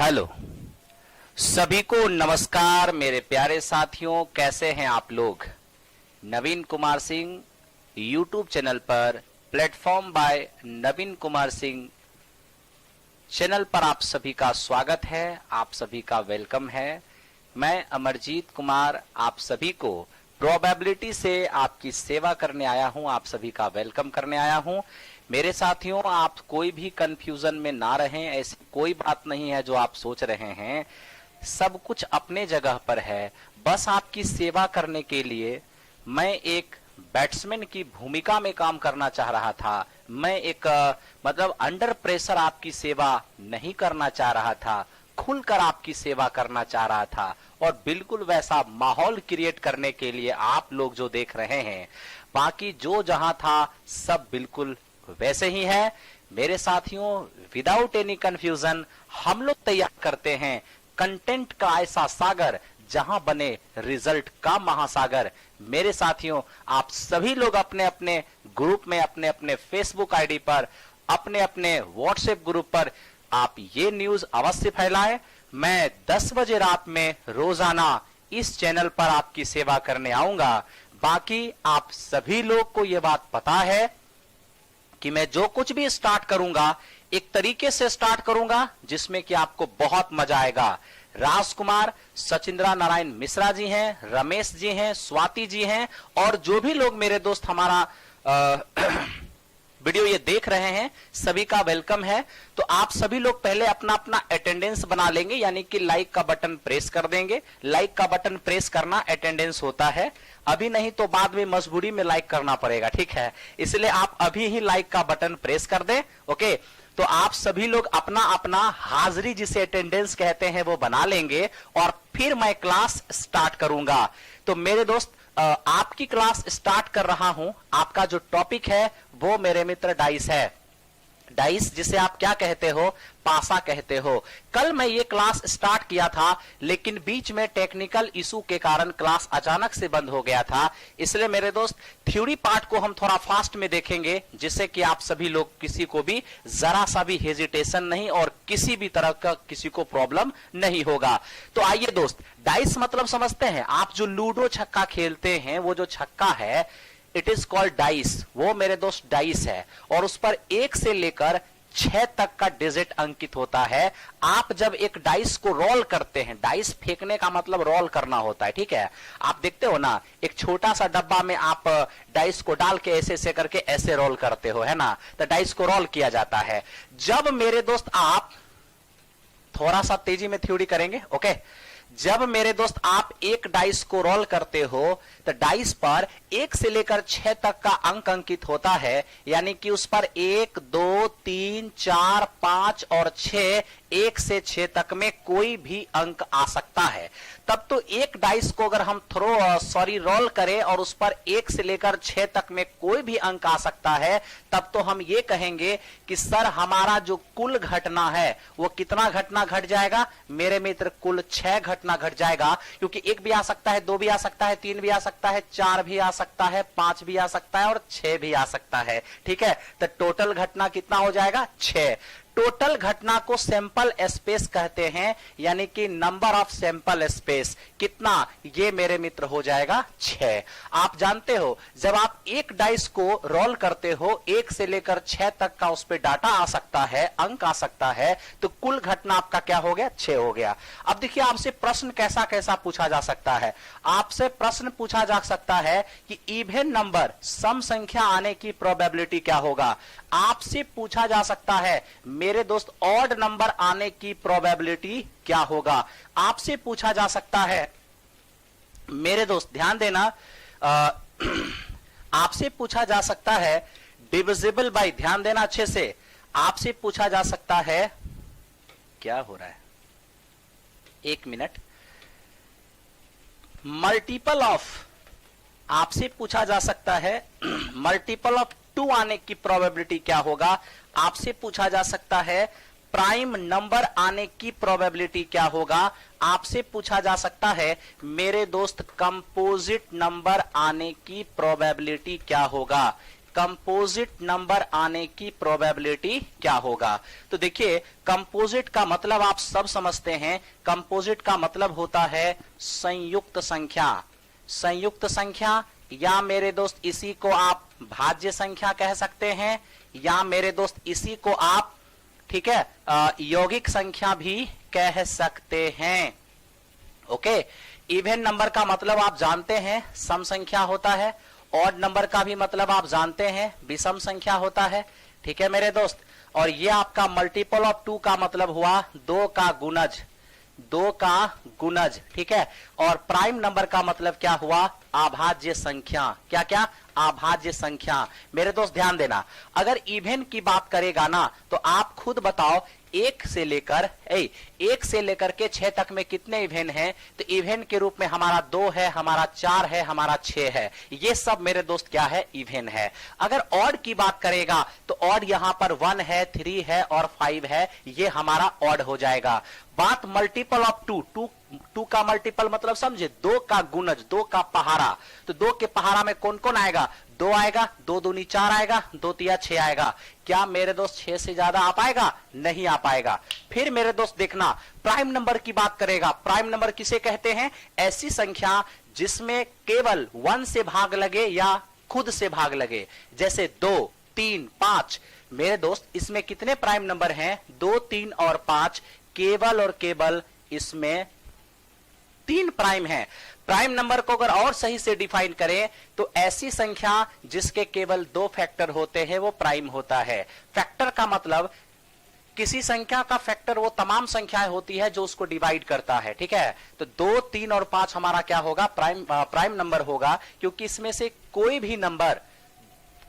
Hello सभी को नमस्कार मेरे प्यारे साथियों, कैसे हैं आप लोग। नवीन कुमार सिंह यूट्यूब चैनल पर प्लेटफॉर्म बाय नवीन कुमार सिंह चैनल पर आप सभी का स्वागत है, आप सभी का वेलकम है। मैं अमरजीत कुमार आप सभी को प्रोबेबिलिटी से आपकी सेवा करने आया हूं, आप सभी का वेलकम करने आया हूं। मेरे साथियों, आप कोई भी कंफ्यूजन में ना रहें, ऐसी कोई बात नहीं है जो आप सोच रहे हैं, सब कुछ अपने जगह पर है। बस आपकी सेवा करने के लिए मैं एक बैट्समैन की भूमिका में काम करना चाह रहा था। मैं एक मतलब अंडर प्रेशर आपकी सेवा नहीं करना चाह रहा था, खुलकर आपकी सेवा करना चाह रहा था। और बिल्कुल वैसा माहौल क्रिएट करने के लिए आप लोग जो देख रहे हैं, बाकी जो जहां था सब बिल्कुल वैसे ही है। मेरे साथियों, विदाउट एनी कंफ्यूजन हम लोग तैयार करते हैं कंटेंट का ऐसा सागर जहां बने रिजल्ट का महासागर। मेरे साथियों, आप सभी लोग अपने अपने ग्रुप में, अपने अपने फेसबुक आईडी पर, अपने अपने व्हाट्सएप ग्रुप पर आप ये न्यूज अवश्य फैलाएं। मैं 10 बजे रात में रोजाना इस चैनल पर आपकी सेवा करने आऊंगा। बाकी आप सभी लोग को यह बात पता है कि मैं जो कुछ भी स्टार्ट करूंगा एक तरीके से स्टार्ट करूंगा जिसमें कि आपको बहुत मजा आएगा। राजकुमार, सचिंद्रा नारायण मिश्रा जी हैं, रमेश जी हैं, स्वाति जी हैं और जो भी लोग मेरे दोस्त हमारा वीडियो ये देख रहे हैं, सभी का वेलकम है। तो आप सभी लोग पहले अपना अपना अटेंडेंस बना लेंगे, यानी कि लाइक का बटन प्रेस कर देंगे। लाइक का बटन प्रेस करना अटेंडेंस होता है, अभी नहीं तो बाद में मजबूरी में लाइक करना पड़ेगा, ठीक है। इसलिए आप अभी ही लाइक का बटन प्रेस कर दें, ओके। तो आप सभी लोग अपना अपना हाजिरी, जिसे अटेंडेंस कहते हैं, वो बना लेंगे और फिर मैं क्लास स्टार्ट करूंगा। तो मेरे दोस्त, आपकी क्लास स्टार्ट कर रहा हूं। आपका जो टॉपिक है वो मेरे मित्र डाइस है। डाइस जिसे आप क्या कहते हो, पासा कहते हो। कल मैं ये क्लास स्टार्ट किया था, लेकिन बीच में टेक्निकल इशू के कारण क्लास अचानक से बंद हो गया था। इसलिए मेरे दोस्त, थ्योरी पार्ट को हम थोड़ा फास्ट में देखेंगे, जिससे कि आप सभी लोग किसी को भी जरा सा भी हेजिटेशन नहीं और किसी भी तरह का किसी को प्रॉब्लम नहीं होगा। तो आइए दोस्त, डाइस मतलब समझते हैं। आप जो लूडो छक्का खेलते हैं, वो जो छक्का है इट इज कॉल्ड डाइस। वो मेरे दोस्त डाइस है और उस पर 1 से लेकर 6 तक का डिजिट अंकित होता है। आप जब एक डाइस को रोल करते हैं, डाइस फेंकने का मतलब रोल करना होता है, ठीक है। आप देखते हो ना, एक छोटा सा डब्बा में आप डाइस को डाल के ऐसे ऐसे करके ऐसे रोल करते हो, है ना। तो डाइस को रोल किया जाता है। जब मेरे दोस्त आप थोड़ा सा तेजी में थ्योरी करेंगे, ओके। जब मेरे दोस्त आप एक डाइस को रोल करते हो तो डाइस पर 1 से लेकर 6 तक का अंक अंकित होता है, यानी कि उस पर 1, 2, 3, 4, 5 और 6, 1 से 6 तक में कोई भी अंक आ सकता है। तब तो एक डाइस को अगर हम रोल करें और उस पर 1 से लेकर 6 तक में कोई भी अंक आ सकता है, तब तो हम ये कहेंगे कि सर हमारा जो कुल घटना है वो कितना घटना घट जाएगा मेरे मित्र, कुल 6 घटना घट जाएगा। क्योंकि 1 भी आ सकता है, 2 भी आ सकता है, 3 भी आ सकता है, 4 भी आ सकता है, 5 भी आ सकता है और 6 भी आ सकता है, ठीक है। तो टोटल घटना कितना हो जाएगा, 6। टोटल घटना को सैंपल स्पेस कहते हैं, यानी कि नंबर ऑफ सैंपल स्पेस कितना, ये मेरे मित्र हो जाएगा 6। आप जानते हो, जब आप एक डाइस को रोल करते हो 1 से लेकर 6 तक का उस पर डाटा आ सकता है, अंक आ सकता है, तो कुल घटना आपका क्या हो गया, 6 हो गया। अब देखिए, आपसे प्रश्न कैसा कैसा पूछा जा सकता है। आपसे प्रश्न पूछा जा सकता है कि इवन नंबर, सम संख्या आने की प्रोबेबिलिटी क्या होगा। आपसे पूछा जा सकता है मेरे दोस्त ऑड नंबर आने की प्रोबेबिलिटी क्या होगा। आपसे पूछा जा सकता है मेरे दोस्त, ध्यान देना, आपसे पूछा जा सकता है डिविजिबल बाय, ध्यान देना अच्छे से। आपसे पूछा जा सकता है, क्या हो रहा है, 1 मिनट, मल्टीपल ऑफ, आपसे पूछा जा सकता है मल्टीपल ऑफ 2 आने की प्रोबेबिलिटी क्या होगा। आपसे पूछा जा सकता है प्राइम नंबर आने की प्रोबेबिलिटी क्या होगा। आपसे पूछा जा सकता है मेरे दोस्त कंपोजिट नंबर आने की प्रोबेबिलिटी क्या होगा। कंपोजिट नंबर आने की प्रोबेबिलिटी क्या होगा। तो देखिए कंपोजिट का मतलब आप सब समझते हैं, कंपोजिट का मतलब होता है संयुक्त संख्या। संयुक्त संख्या या मेरे दोस्त इसी को आप भाज्य संख्या कह सकते हैं, या मेरे दोस्त इसी को आप ठीक है यौगिक संख्या भी कह सकते हैं। ओके, इवन नंबर का मतलब आप जानते हैं सम संख्या होता है, ऑड नंबर का भी मतलब आप जानते हैं विषम संख्या होता है। ठीक है मेरे दोस्त, और ये आपका मल्टीपल ऑफ 2 का मतलब हुआ 2 का गुणज, 2 का गुणज। ठीक है, और प्राइम नंबर का मतलब क्या हुआ, अभाज्य संख्या। क्या क्या, अभाज्य संख्या। मेरे दोस्त ध्यान देना, अगर इवन की बात करेगा ना तो आप खुद बताओ 1 से लेकर के 6 तक में कितने इवेन हैं। तो इवेन के रूप में हमारा 2 है, हमारा 4 है, हमारा 6 है। ये सब मेरे दोस्त क्या है, इवेन है। अगर ऑड की बात करेगा तो ऑड यहां पर 1 है, 3 है और 5 है, ये हमारा ऑड हो जाएगा। बात मल्टीपल ऑफ 2 का मल्टीपल मतलब समझे, 2 का गुणज, 2 का पहाड़ा। तो 2 के पहाड़ा में कौन कौन आएगा, 2 आएगा, 2 दूनी 4 आएगा, 2 तिया 6 आएगा। क्या मेरे दोस्त 6 से ज्यादा आ पाएगा, नहीं आ पाएगा। फिर मेरे दोस्त देखना, प्राइम नंबर की बात करेगा। प्राइम नंबर किसे कहते हैं, ऐसी संख्या जिसमें केवल 1 से भाग लगे या खुद से भाग लगे, जैसे 2, 3, 5। मेरे दोस्त इसमें कितने प्राइम नंबर हैं, 2, 3 और 5। केवल और केवल इसमें 3 प्राइम है। प्राइम नंबर को अगर और सही से डिफाइन करें तो ऐसी संख्या जिसके केवल 2 फैक्टर होते हैं वो प्राइम होता है। फैक्टर का मतलब किसी संख्या का फैक्टर वो तमाम संख्याएं होती है जो उसको डिवाइड करता है। ठीक है, तो 2, 3 और 5 हमारा क्या होगा, प्राइम नंबर होगा, क्योंकि इसमें से कोई भी नंबर,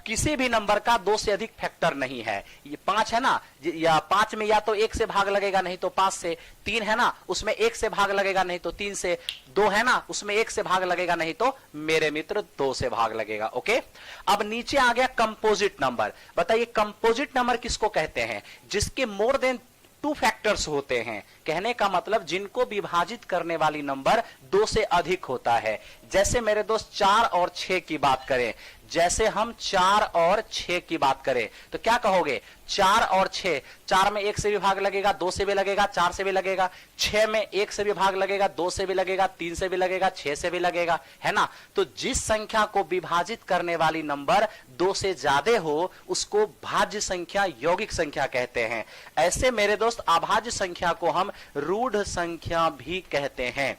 किसी भी नंबर का 2 से अधिक फैक्टर नहीं है। ये 5 है ना, या 5 में या तो 1 से भाग लगेगा, नहीं तो 5 से। 3 है ना, उसमें 1 से भाग लगेगा, नहीं तो 3 से। 2 है ना, उसमें 1 से भाग लगेगा, नहीं तो मेरे मित्र 2 से भाग लगेगा। ओके, अब नीचे आ गया कंपोजिट नंबर। बताइए कंपोजिट नंबर किसको कहते हैं, जिसके मोर देन 2 फैक्टर्स होते हैं। कहने का मतलब जिनको विभाजित करने वाली नंबर 2 से अधिक होता है। जैसे मेरे दोस्त 4 और 6 की बात करें, जैसे हम 4 और 6 की बात करें तो क्या कहोगे, 4 और 6, 4 में 1 से भी भाग लगेगा, 2 से भी लगेगा, 4 से भी लगेगा। 6 में 1 से भी भाग लगेगा, 2 से भी लगेगा, 3 से भी लगेगा, 6 से भी लगेगा, है ना। तो जिस संख्या को विभाजित करने वाली नंबर 2 से ज्यादा हो उसको भाज्य संख्या, यौगिक संख्या कहते हैं। ऐसे मेरे दोस्त अभाज्य संख्या को हम रूढ़ संख्या भी कहते हैं।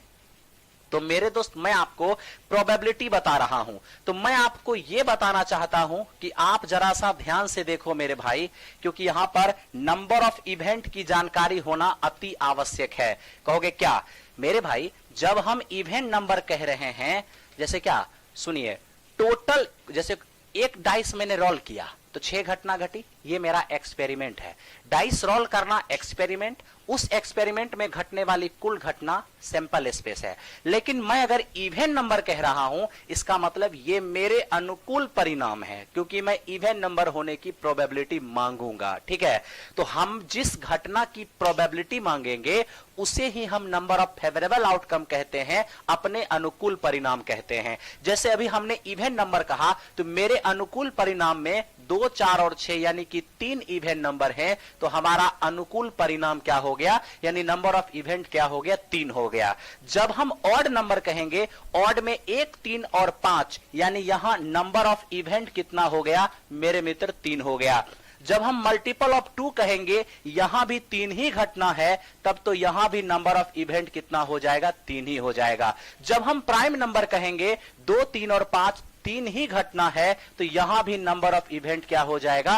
तो मेरे दोस्त मैं आपको प्रोबेबिलिटी बता रहा हूं, तो मैं आपको यह बताना चाहता हूं कि आप जरा सा ध्यान से देखो मेरे भाई, क्योंकि यहां पर नंबर ऑफ इवेंट की जानकारी होना अति आवश्यक है। कहोगे क्या मेरे भाई, जब हम इवेंट नंबर कह रहे हैं, जैसे क्या सुनिए, टोटल जैसे एक डाइस मैंने रोल किया तो 6 घटना घटी, ये मेरा एक्सपेरिमेंट है। डाइस रोल करना एक्सपेरिमेंट, उस एक्सपेरिमेंट में घटने वाली कुल घटना सैंपल स्पेस है। लेकिन मैं अगर इवन नंबर कह रहा हूं, इसका मतलब ये मेरे अनुकूल परिणाम है, क्योंकि मैं इवन नंबर होने की प्रोबेबिलिटी मांगूंगा। ठीक है, तो हम जिस घटना की प्रोबेबिलिटी मांगेंगे उसे ही हम नंबर ऑफ फेवरेबल आउटकम कहते हैं, अपने अनुकूल परिणाम कहते हैं। जैसे अभी हमने इवन नंबर कहा तो मेरे अनुकूल परिणाम में 2, 4 और 6 यानी कि 3 इवेंट नंबर हैं, तो हमारा अनुकूल परिणाम क्या हो गया, यानी नंबर ऑफ इवेंट क्या हो गया, 3 हो गया। जब हम ऑड नंबर कहेंगे, ऑड में 1, 3 और 5, यानी यहां नंबर ऑफ इवेंट कितना हो गया मेरे मित्र, 3 हो गया। जब हम मल्टीपल ऑफ 2 कहेंगे, यहां भी 3 ही घटना है, तब तो यहां भी नंबर ऑफ इवेंट कितना हो जाएगा, 3 ही हो जाएगा। जब हम प्राइम नंबर कहेंगे, 2, 3 और 5 3 ही घटना है, तो यहां भी नंबर ऑफ इवेंट क्या हो जाएगा,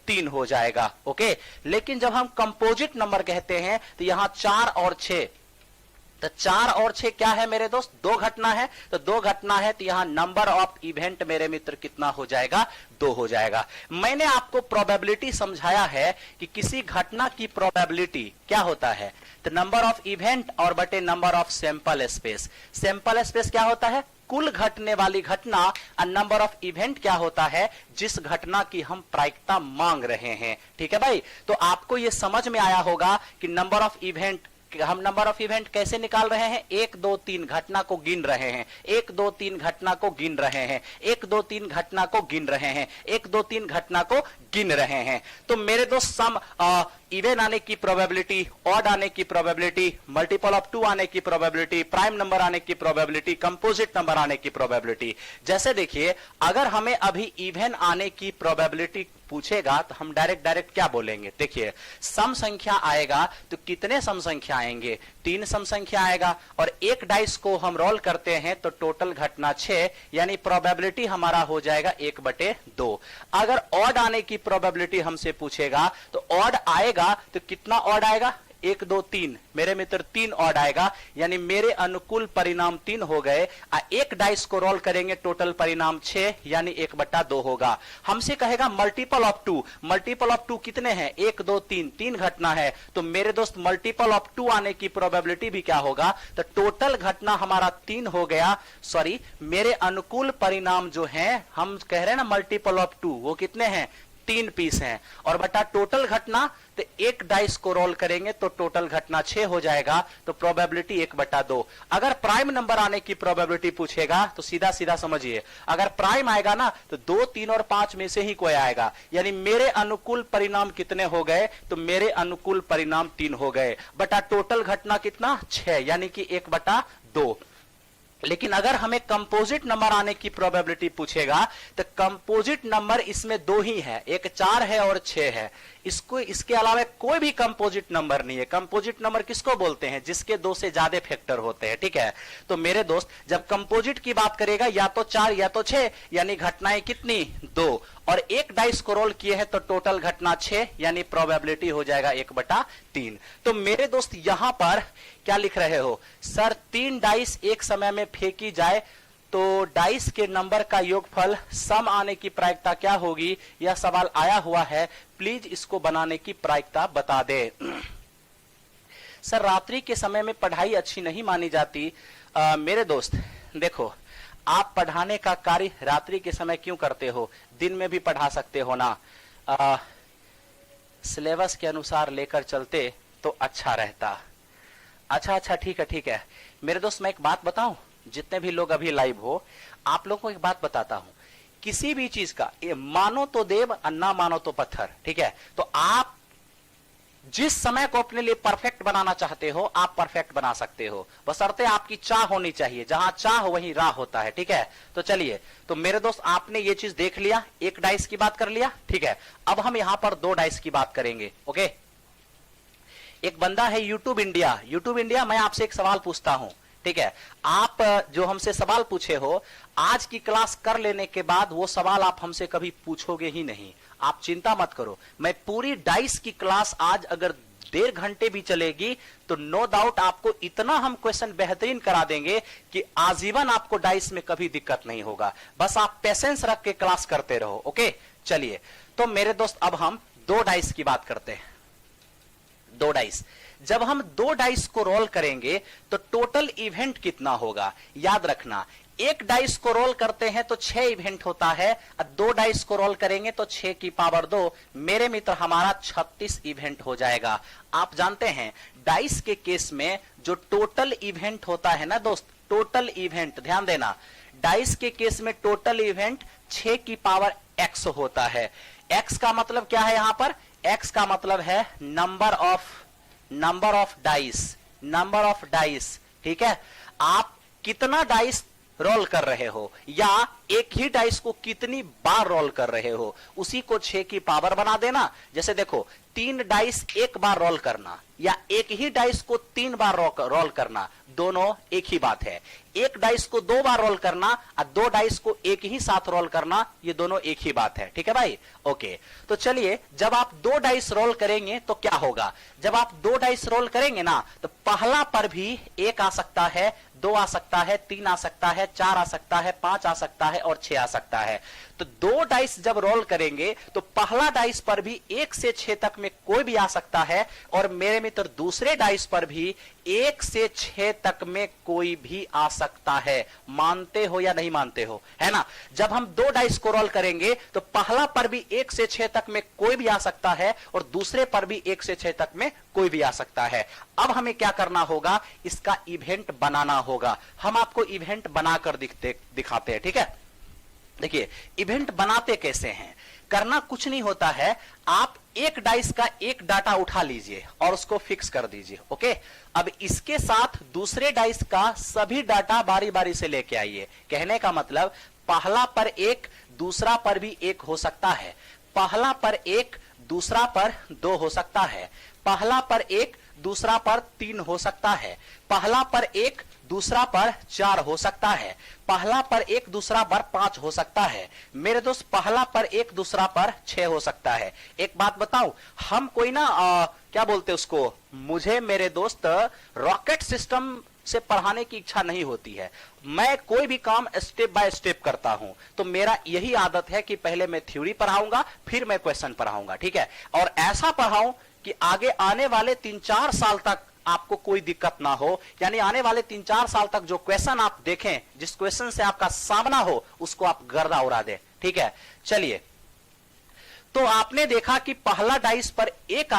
3 हो जाएगा। ओके, लेकिन जब हम कंपोजिट नंबर कहते हैं तो यहां 4 और 6, तो 4 और 6 क्या है मेरे दोस्त, 2 घटना है, तो 2 घटना है, तो यहां नंबर ऑफ इवेंट मेरे मित्र कितना हो जाएगा, 2 हो जाएगा। मैंने आपको प्रोबेबिलिटी समझाया है कि किसी घटना की प्रोबेबिलिटी क्या होता है, तो नंबर ऑफ इवेंट और बटे number of sample space. Sample space क्या होता है, कुल घटने वाली घटना, और नंबर ऑफ इवेंट क्या होता है, जिस घटना की हम प्रायिकता मांग रहे हैं। ठीक है भाई, तो आपको यह समझ में आया होगा कि नंबर ऑफ इवेंट हम नंबर ऑफ इवेंट कैसे निकाल रहे हैं? 1 2 3 घटना को गिन रहे हैं, 1 2 3 घटना को गिन रहे हैं, 1 2 3 घटना को गिन रहे हैं, 1 2 3 घटना को गिन रहे हैं। तो मेरे दोस्त सम इवन आने की प्रोबेबिलिटी, ऑड आने की प्रोबेबिलिटी, मल्टीपल ऑफ 2 आने की प्रोबेबिलिटी, प्राइम नंबर आने की प्रोबेबिलिटी, कंपोजिट नंबर आने की प्रोबेबिलिटी। जैसे देखिए, अगर हमें अभी इवन आने की प्रोबेबिलिटी पूछेगा तो हम डायरेक्ट क्या बोलेंगे? देखिए, सम संख्या आएगा तो कितने सम संख्या आएंगे? 3 सम संख्या आएगा, और एक डाइस को हम रोल करते हैं तो टोटल घटना 6, यानी प्रोबेबिलिटी हमारा हो जाएगा 1/2। अगर ऑड आने की प्रोबेबिलिटी हमसे पूछेगा तो ऑड आएगा तो कितना ऑड आएगा? 1 2 3 मेरे मित्र 3 ऑड आएगा, यानी मेरे अनुकूल परिणाम 3 हो गए। एक डाइस को रोल करेंगे, टोटल परिणाम 6 यानी 1/2 होगा। हमसे कहेगा मल्टीपल ऑफ 2, मल्टीपल ऑफ 2 कितने हैं? 1 2 3, 3 घटना है, तो मेरे दोस्त मल्टीपल ऑफ 2 आने की प्रोबेबिलिटी भी क्या होगा? तो टोटल घटना हमारा 3 हो गया। सॉरी, मेरे अनुकूल परिणाम जो हैं, हम कह रहे हैं ना मल्टीपल ऑफ 2, वो कितने हैं? 3 पीस हैं, और बटा टोटल घटना, तो एक डाइस को रोल करेंगे तो टोटल घटना 6 हो जाएगा, तो प्रोबेबिलिटी 1/2। अगर प्राइम नंबर आने की प्रोबेबिलिटी पूछेगा तो सीधा सीधा समझिए, अगर प्राइम आएगा ना तो 2 3 और 5 में से ही कोई आएगा, यानी मेरे अनुकूल परिणाम कितने हो गए? तो मेरे अनुकूल परिणाम 3 हो गए, बटा टोटल घटना कितना? 6, यानी कि 1/2। लेकिन अगर हमें कंपोजिट नंबर आने की प्रोबेबिलिटी पूछेगा तो कंपोजिट नंबर इसमें 2 ही है, एक 4 है और 6 है। इसके अलावा कोई भी कंपोजिट नंबर नहीं है। कंपोजिट नंबर किसको बोलते हैं? जिसके 2 से ज्यादा फैक्टर होते हैं, ठीक है। तो मेरे दोस्त, जब कंपोजिट की बात करेगा या तो 4 या तो 6, यानी घटनाएं कितनी? 2, और एक डाइस को रोल किए हैं तो टोटल घटना 6, यानी प्रोबेबिलिटी हो जाएगा 1/3। तो मेरे दोस्त यहां पर क्या लिख रहे हो? सर 3 डाइस एक समय में फेंकी जाए तो डाइस के नंबर का योगफल सम आने की प्रायिकता क्या होगी? यह सवाल आया हुआ है, प्लीज इसको बनाने की प्रायिकता बता दे। सर रात्रि के समय में पढ़ाई अच्छी नहीं मानी जाती। मेरे दोस्त देखो, आप पढ़ाने का कार्य रात्रि के समय क्यों करते हो? दिन में भी पढ़ा सकते हो ना। सिलेबस के अनुसार लेकर चलते तो अच्छा रहता। अच्छा ठीक है। मेरे दोस्त मैं एक बात बताऊं, जितने भी लोग अभी लाइव हो, आप लोगों को एक बात बताता हूं, किसी भी चीज का मानो तो देव और ना मानो तो पत्थर, ठीक है। तो आप जिस समय को अपने लिए परफेक्ट बनाना चाहते हो, आप परफेक्ट बना सकते हो, बशर्ते आपकी चाह होनी चाहिए। जहां चाह वहीं राह होता है, ठीक है। तो चलिए, तो मेरे दोस्त आपने ये चीज देख लिया, एक डाइस की बात कर लिया, ठीक है। अब हम यहां पर 2 डाइस की बात करेंगे, ओके। एक बंदा है यूट्यूब इंडिया, मैं आपसे एक सवाल पूछता हूं, ठीक है। आप जो हमसे सवाल पूछे हो, आज की क्लास कर लेने के बाद वो सवाल आप हमसे कभी पूछोगे ही नहीं। आप चिंता मत करो, मैं पूरी डाइस की क्लास आज अगर 1.5 घंटे भी चलेगी तो नो डाउट आपको इतना हम क्वेश्चन बेहतरीन करा देंगे कि आजीवन आपको डाइस में कभी दिक्कत नहीं होगा। बस आप पेशेंस रख के क्लास करते रहो, ओके। चलिए, तो मेरे दोस्त अब हम 2 डाइस की बात करते हैं। 2 डाइस, जब हम 2 डाइस को रोल करेंगे तो टोटल इवेंट कितना होगा? याद रखना, एक डाइस को रोल करते हैं तो 6 इवेंट होता है, और 2 डाइस को रोल करेंगे तो 6 की पावर 2, मेरे मित्र हमारा 36 इवेंट हो जाएगा। आप जानते हैं डाइस के केस में जो टोटल इवेंट होता है ना दोस्त, टोटल इवेंट, ध्यान देना, डाइस के केस में टोटल इवेंट 6 की पावर x होता है। x का मतलब क्या है? यहां पर x का मतलब है नंबर ऑफ डाइस, ठीक है। आप कितना डाइस रोल कर रहे हो, या एक ही डाइस को कितनी बार रोल कर रहे हो, उसी को 6 की पावर बना देना। जैसे देखो, 3 डाइस एक बार रोल करना या एक ही डाइस को 3 बार रोल करना, दोनों एक ही बात है। एक डाइस को 2 बार रोल करना और 2 डाइस को एक ही साथ रोल करना, ये दोनों एक ही बात है, ठीक है भाई, ओके। तो चलिए, जब आप 2 डाइस रोल करेंगे तो क्या होगा? जब आप 2 डाइस रोल करेंगे ना, तो पहला पर भी 1 आ सकता है, 2 आ सकता है, 3 आ सकता है, 4 आ सकता है, 5 आ सकता है और 6 आ सकता है। तो 2 डाइस जब रोल करेंगे तो पहला डाइस पर भी 1 से 6 तक में कोई भी आ सकता है, और मेरे मित्र दूसरे डाइस पर भी 1 से 6 तक में कोई भी आ सकता है। मानते हो या नहीं मानते हो? है ना। जब हम 2 डाइस को रोल करेंगे तो पहला पर भी 1 से 6 तक में कोई भी आ सकता है, और दूसरे पर भी 1 से 6 तक में कोई भी आ सकता है। अब हमें क्या करना होगा, इसका इवेंट बनाना होगा। हम आपको इवेंट बनाकर दिखाते हैं, ठीक है। देखिए इवेंट बनाते कैसे हैं, करना कुछ नहीं होता है, आप एक डाइस का एक डाटा उठा लीजिए और उसको फिक्स कर दीजिए। ओके, अब इसके साथ दूसरे डाइस का सभी डाटा बारी बारी से लेके आइए। कहने का मतलब पहला पर एक, दूसरा पर भी एक हो सकता है, पहला पर एक, दूसरा पर दो हो सकता है, पहला पर एक, दूसरा पर तीन हो सकता है, पहला पर एक, दूसरा पर चार हो सकता है, पहला पर एक, दूसरा पर पांच हो सकता है। मेरे दोस्त पहला पर एक, दूसरा पर छह हो सकता है। एक बात बताऊं, हम कोई ना क्या बोलते उसको, मुझे मेरे दोस्त रॉकेट सिस्टम से पढ़ाने की इच्छा नहीं होती है। मैं कोई भी काम स्टेप बाय स्टेप करता हूं, तो मेरा यही आदत है कि पहले मैं थ्योरी पढ़ाऊंगा, फिर मैं क्वेश्चन पढ़ाऊंगा, ठीक है। और ऐसा पढ़ाऊं कि आगे आने वाले 3-4 साल तक आपको कोई दिक्कत ना हो, यानी आने वाले 3-4 साल तक जो क्वेश्चन आप देखें, जिस क्वेश्चन से आपका सामना हो, उसको आप गर्दा उड़ा दें, ठीक है। चलिए, तो आपने देखा कि पहला डाइस पर एक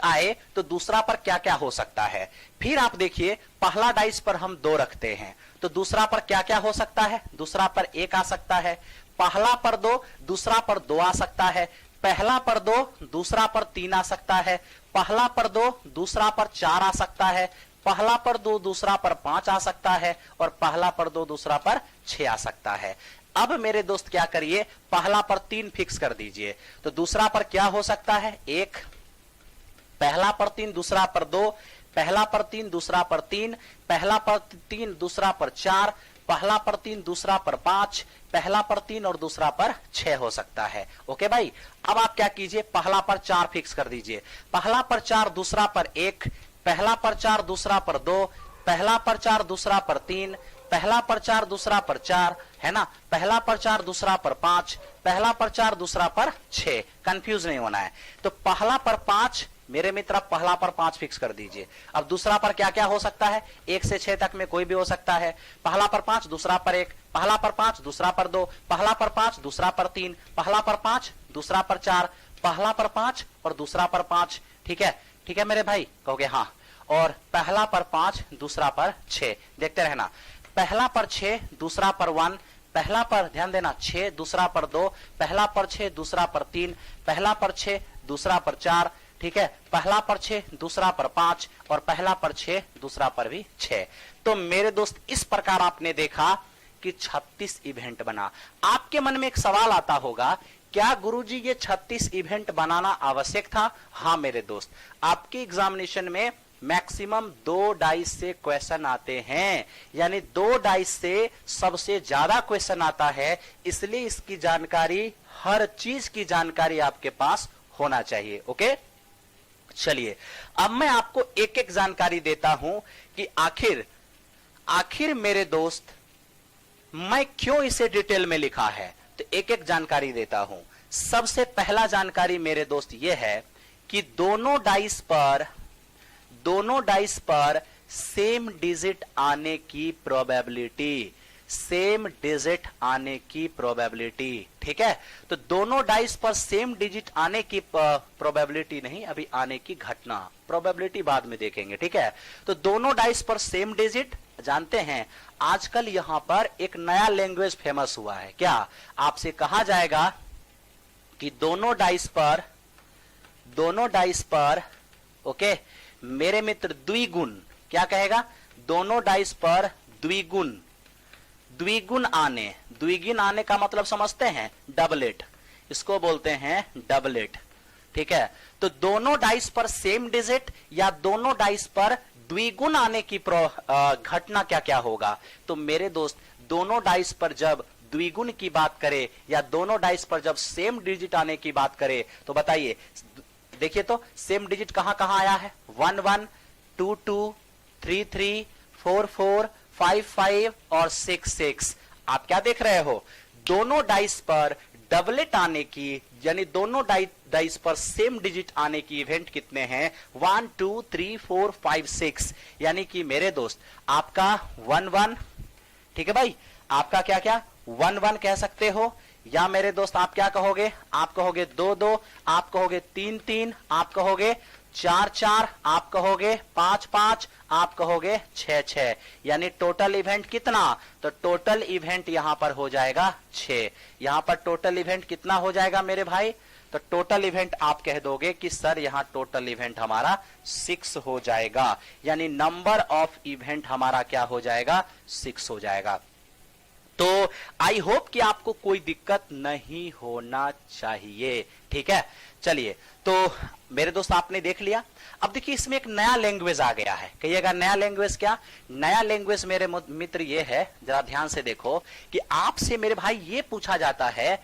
आए तो दूसरा पर क्या क्या हो सकता है। फिर आप देखिए पहला डाइस पर हम 2 रखते हैं तो दूसरा पर क्या क्या हो सकता है, दूसरा पर 1 आ सकता है, पहला पर 2, दूसरा पर 2 आ सकता है, पहला पर 2, दूसरा पर 3 आ सकता है, पहला पर 2, दूसरा पर 4 आ सकता है, पहला पर 2, दूसरा पर 5 आ सकता है, और पहला पर 2, दूसरा पर 6 आ सकता है। अब मेरे दोस्त क्या करिए, पहला पर 3 फिक्स कर दीजिए, तो दूसरा पर क्या हो सकता है, 1, पहला पर 3, दूसरा पर 2, पहला पर 3, दूसरा पर 3, पहला पर 3, दूसरा पर 4, पहला पर 3, दूसरा पर 5, पहला पर 3 और दूसरा पर 6 हो सकता है। ओके भाई, अब आप क्या कीजिए, पहला पर 4 फिक्स कर दीजिए, पहला पर 4, दूसरा पर 1, पहला पर 4, दूसरा पर 2, पहला पर 4, दूसरा पर 3, पहला पर 4, दूसरा पर 4, है ना, पहला पर 4, दूसरा पर 5, पहला पर 4, दूसरा पर 6। कंफ्यूज नहीं होना है। तो पहला पर 5, मेरे मित्र पहला पर 5 फिक्स कर दीजिए। अब दूसरा पर क्या क्या हो सकता है, 1 से 6 तक में कोई भी हो सकता है। पहला पर 5, दूसरा पर 1, पहला पर 5, दूसरा पर 2, पहला पर 5, दूसरा पर 3, पहला पर 5, दूसरा पर 4, पहला पर 5 और दूसरा पर 5। ठीक है, ठीक है मेरे भाई, कहोगे हाँ। और पहला पर 5, दूसरा पर 6, देखते रहना, पहला पर 6, दूसरा पर 1, पहला पर ध्यान देना 6, दूसरा पर 2, पहला पर 6, दूसरा पर 3, पहला पर 6, दूसरा पर 4, ठीक है, पहला पर 6, दूसरा पर 5 और पहला पर 6, दूसरा पर भी 6। तो मेरे दोस्त इस प्रकार आपने देखा कि 36 इवेंट बना। आपके मन में एक सवाल आता होगा, क्या गुरुजी ये 36 इवेंट बनाना आवश्यक था? हाँ मेरे दोस्त, आपके एग्जामिनेशन में मैक्सिमम 2 डाइस से क्वेश्चन आते हैं, यानी 2 डाइस से सबसे ज्यादा क्वेश्चन आता है, इसलिए इसकी जानकारी, हर चीज की जानकारी आपके पास होना चाहिए। ओके, चलिए अब मैं आपको एक एक जानकारी देता हूं कि आखिर मेरे दोस्त मैं क्यों इसे डिटेल में लिखा है। तो एक एक जानकारी देता हूं। सबसे पहला जानकारी मेरे दोस्त यह है कि दोनों डाइस पर सेम डिजिट आने की प्रोबेबिलिटी, सेम डिजिट आने की प्रोबेबिलिटी, ठीक है। तो दोनों डाइस पर सेम डिजिट आने की प्रोबेबिलिटी नहीं, अभी आने की घटना, प्रोबेबिलिटी बाद में देखेंगे, ठीक है। तो दोनों डाइस पर सेम डिजिट, जानते हैं आजकल यहां पर एक नया लैंग्वेज फेमस हुआ है। क्या आपसे कहा जाएगा कि दोनों डाइस पर ओके मेरे मित्र द्विगुण, क्या कहेगा, दोनों डाइस पर द्विगुण आने का मतलब समझते हैं, डबलेट, इसको बोलते हैं डबलेट, ठीक है। तो दोनों डाइस पर सेम डिजिट या दोनों डाइस पर द्विगुण आने की घटना क्या क्या होगा। तो मेरे दोस्त दोनों डाइस पर जब द्विगुण की बात करें या दोनों डाइस पर जब सेम डिजिट आने की बात करें, तो बताइए, देखिए तो सेम डिजिट कहां कहां आया है, 1 1, 2 2, 3 3, 4 4, 5 5 और 6 6। आप क्या देख रहे हो, दोनों डाइस पर डबलेट आने की, यानी दोनों डाइस पर सेम डिजिट आने की इवेंट कितने हैं, 1 2 3 4 5 6। यानी कि मेरे दोस्त आपका 1 1, ठीक है भाई, आपका क्या क्या 1 1 कह सकते हो, या मेरे दोस्त आप क्या कहोगे, आप कहोगे 2 2, आप कहोगे 3 3, आप कहोगे 4 4 आप कहोगे 5 5, आप कहोगे 6 6, यानी टोटल इवेंट कितना? तो टोटल इवेंट यहां पर हो जाएगा 6। यहां पर टोटल इवेंट कितना हो जाएगा मेरे भाई? तो टोटल इवेंट आप कह दोगे कि सर यहां टोटल इवेंट हमारा 6 हो जाएगा, यानी नंबर ऑफ इवेंट हमारा क्या हो जाएगा? 6 हो जाएगा। तो आई होप कि आपको कोई दिक्कत नहीं होना चाहिए, ठीक है। चलिए, तो मेरे दोस्त आपने देख लिया। अब देखिए इसमें एक नया लैंग्वेज आ गया है, कहिएगा नया लैंग्वेज क्या? नया लैंग्वेज मेरे मित्र ये है, जरा ध्यान से देखो कि आपसे मेरे भाई ये पूछा जाता है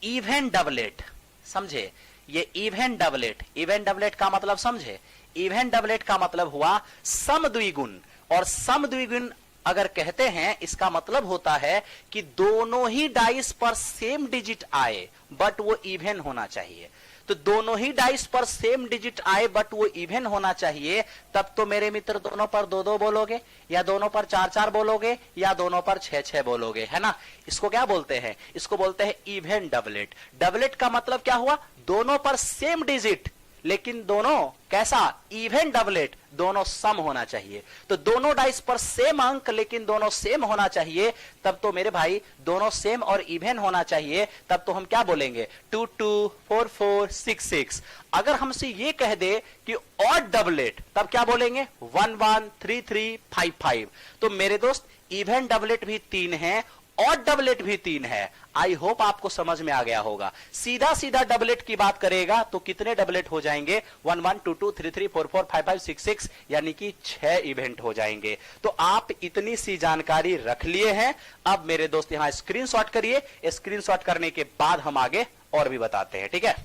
इवेंट डबलेट, समझे? ये इवेंट डबलेट, इवेंट डबलेट का मतलब समझे? इवेंट डबलेट का मतलब हुआ समद्विगुण, और समद्विगुण अगर कहते हैं इसका मतलब होता है कि दोनों ही डाइस पर सेम डिजिट आए बट वो इवन होना चाहिए। तो दोनों ही डाइस पर सेम डिजिट आए बट वो इवन होना चाहिए, तब तो मेरे मित्र दोनों पर 2 2 बोलोगे, या दोनों पर 4 4 बोलोगे, या दोनों पर 6 6 बोलोगे, है ना। इसको क्या बोलते हैं? इसको बोलते हैं इवेंट डबलेट। डबलेट का मतलब क्या हुआ? दोनों पर सेम डिजिट, लेकिन दोनों कैसा? इवेंट डबलेट, दोनों सम होना चाहिए। तो दोनों डाइस पर सेम अंक लेकिन दोनों सेम होना चाहिए, तब तो मेरे भाई दोनों सेम और इवन होना चाहिए, तब तो हम क्या बोलेंगे? 2 2, 4 4, 6 6। अगर हमसे ये कह दे कि ऑड डबलेट, तब क्या बोलेंगे? 1 1, 3 3, 5 5। तो मेरे दोस्त इवेंट डबलेट भी 3 है, ऑड डबलेट भी 3 है। आई होप आपको समझ में आ गया होगा। सीधा सीधा डबलेट की बात करेगा तो कितने डबलेट हो जाएंगे? 1 1, 2 2, 3 3, 4 4, 5 5, 6 6, यानी कि 6 इवेंट हो जाएंगे। तो आप इतनी सी जानकारी रख लिए हैं। अब मेरे दोस्त यहां स्क्रीनशॉट करिए, स्क्रीनशॉट करने के बाद हम आगे और भी बताते हैं, ठीक है।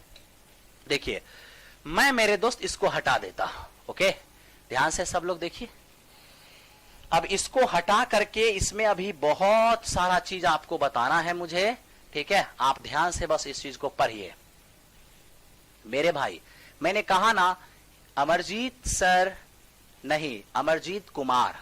देखिए मैं मेरे दोस्त इसको हटा देता हूं, ओके, ध्यान से सब लोग देखिए। अब इसको हटा करके इसमें अभी बहुत सारा चीज आपको बताना है मुझे, ठीक है। आप ध्यान से बस इस चीज को पढ़िए मेरे भाई। मैंने कहा ना अमरजीत सर नहीं, अमरजीत कुमार,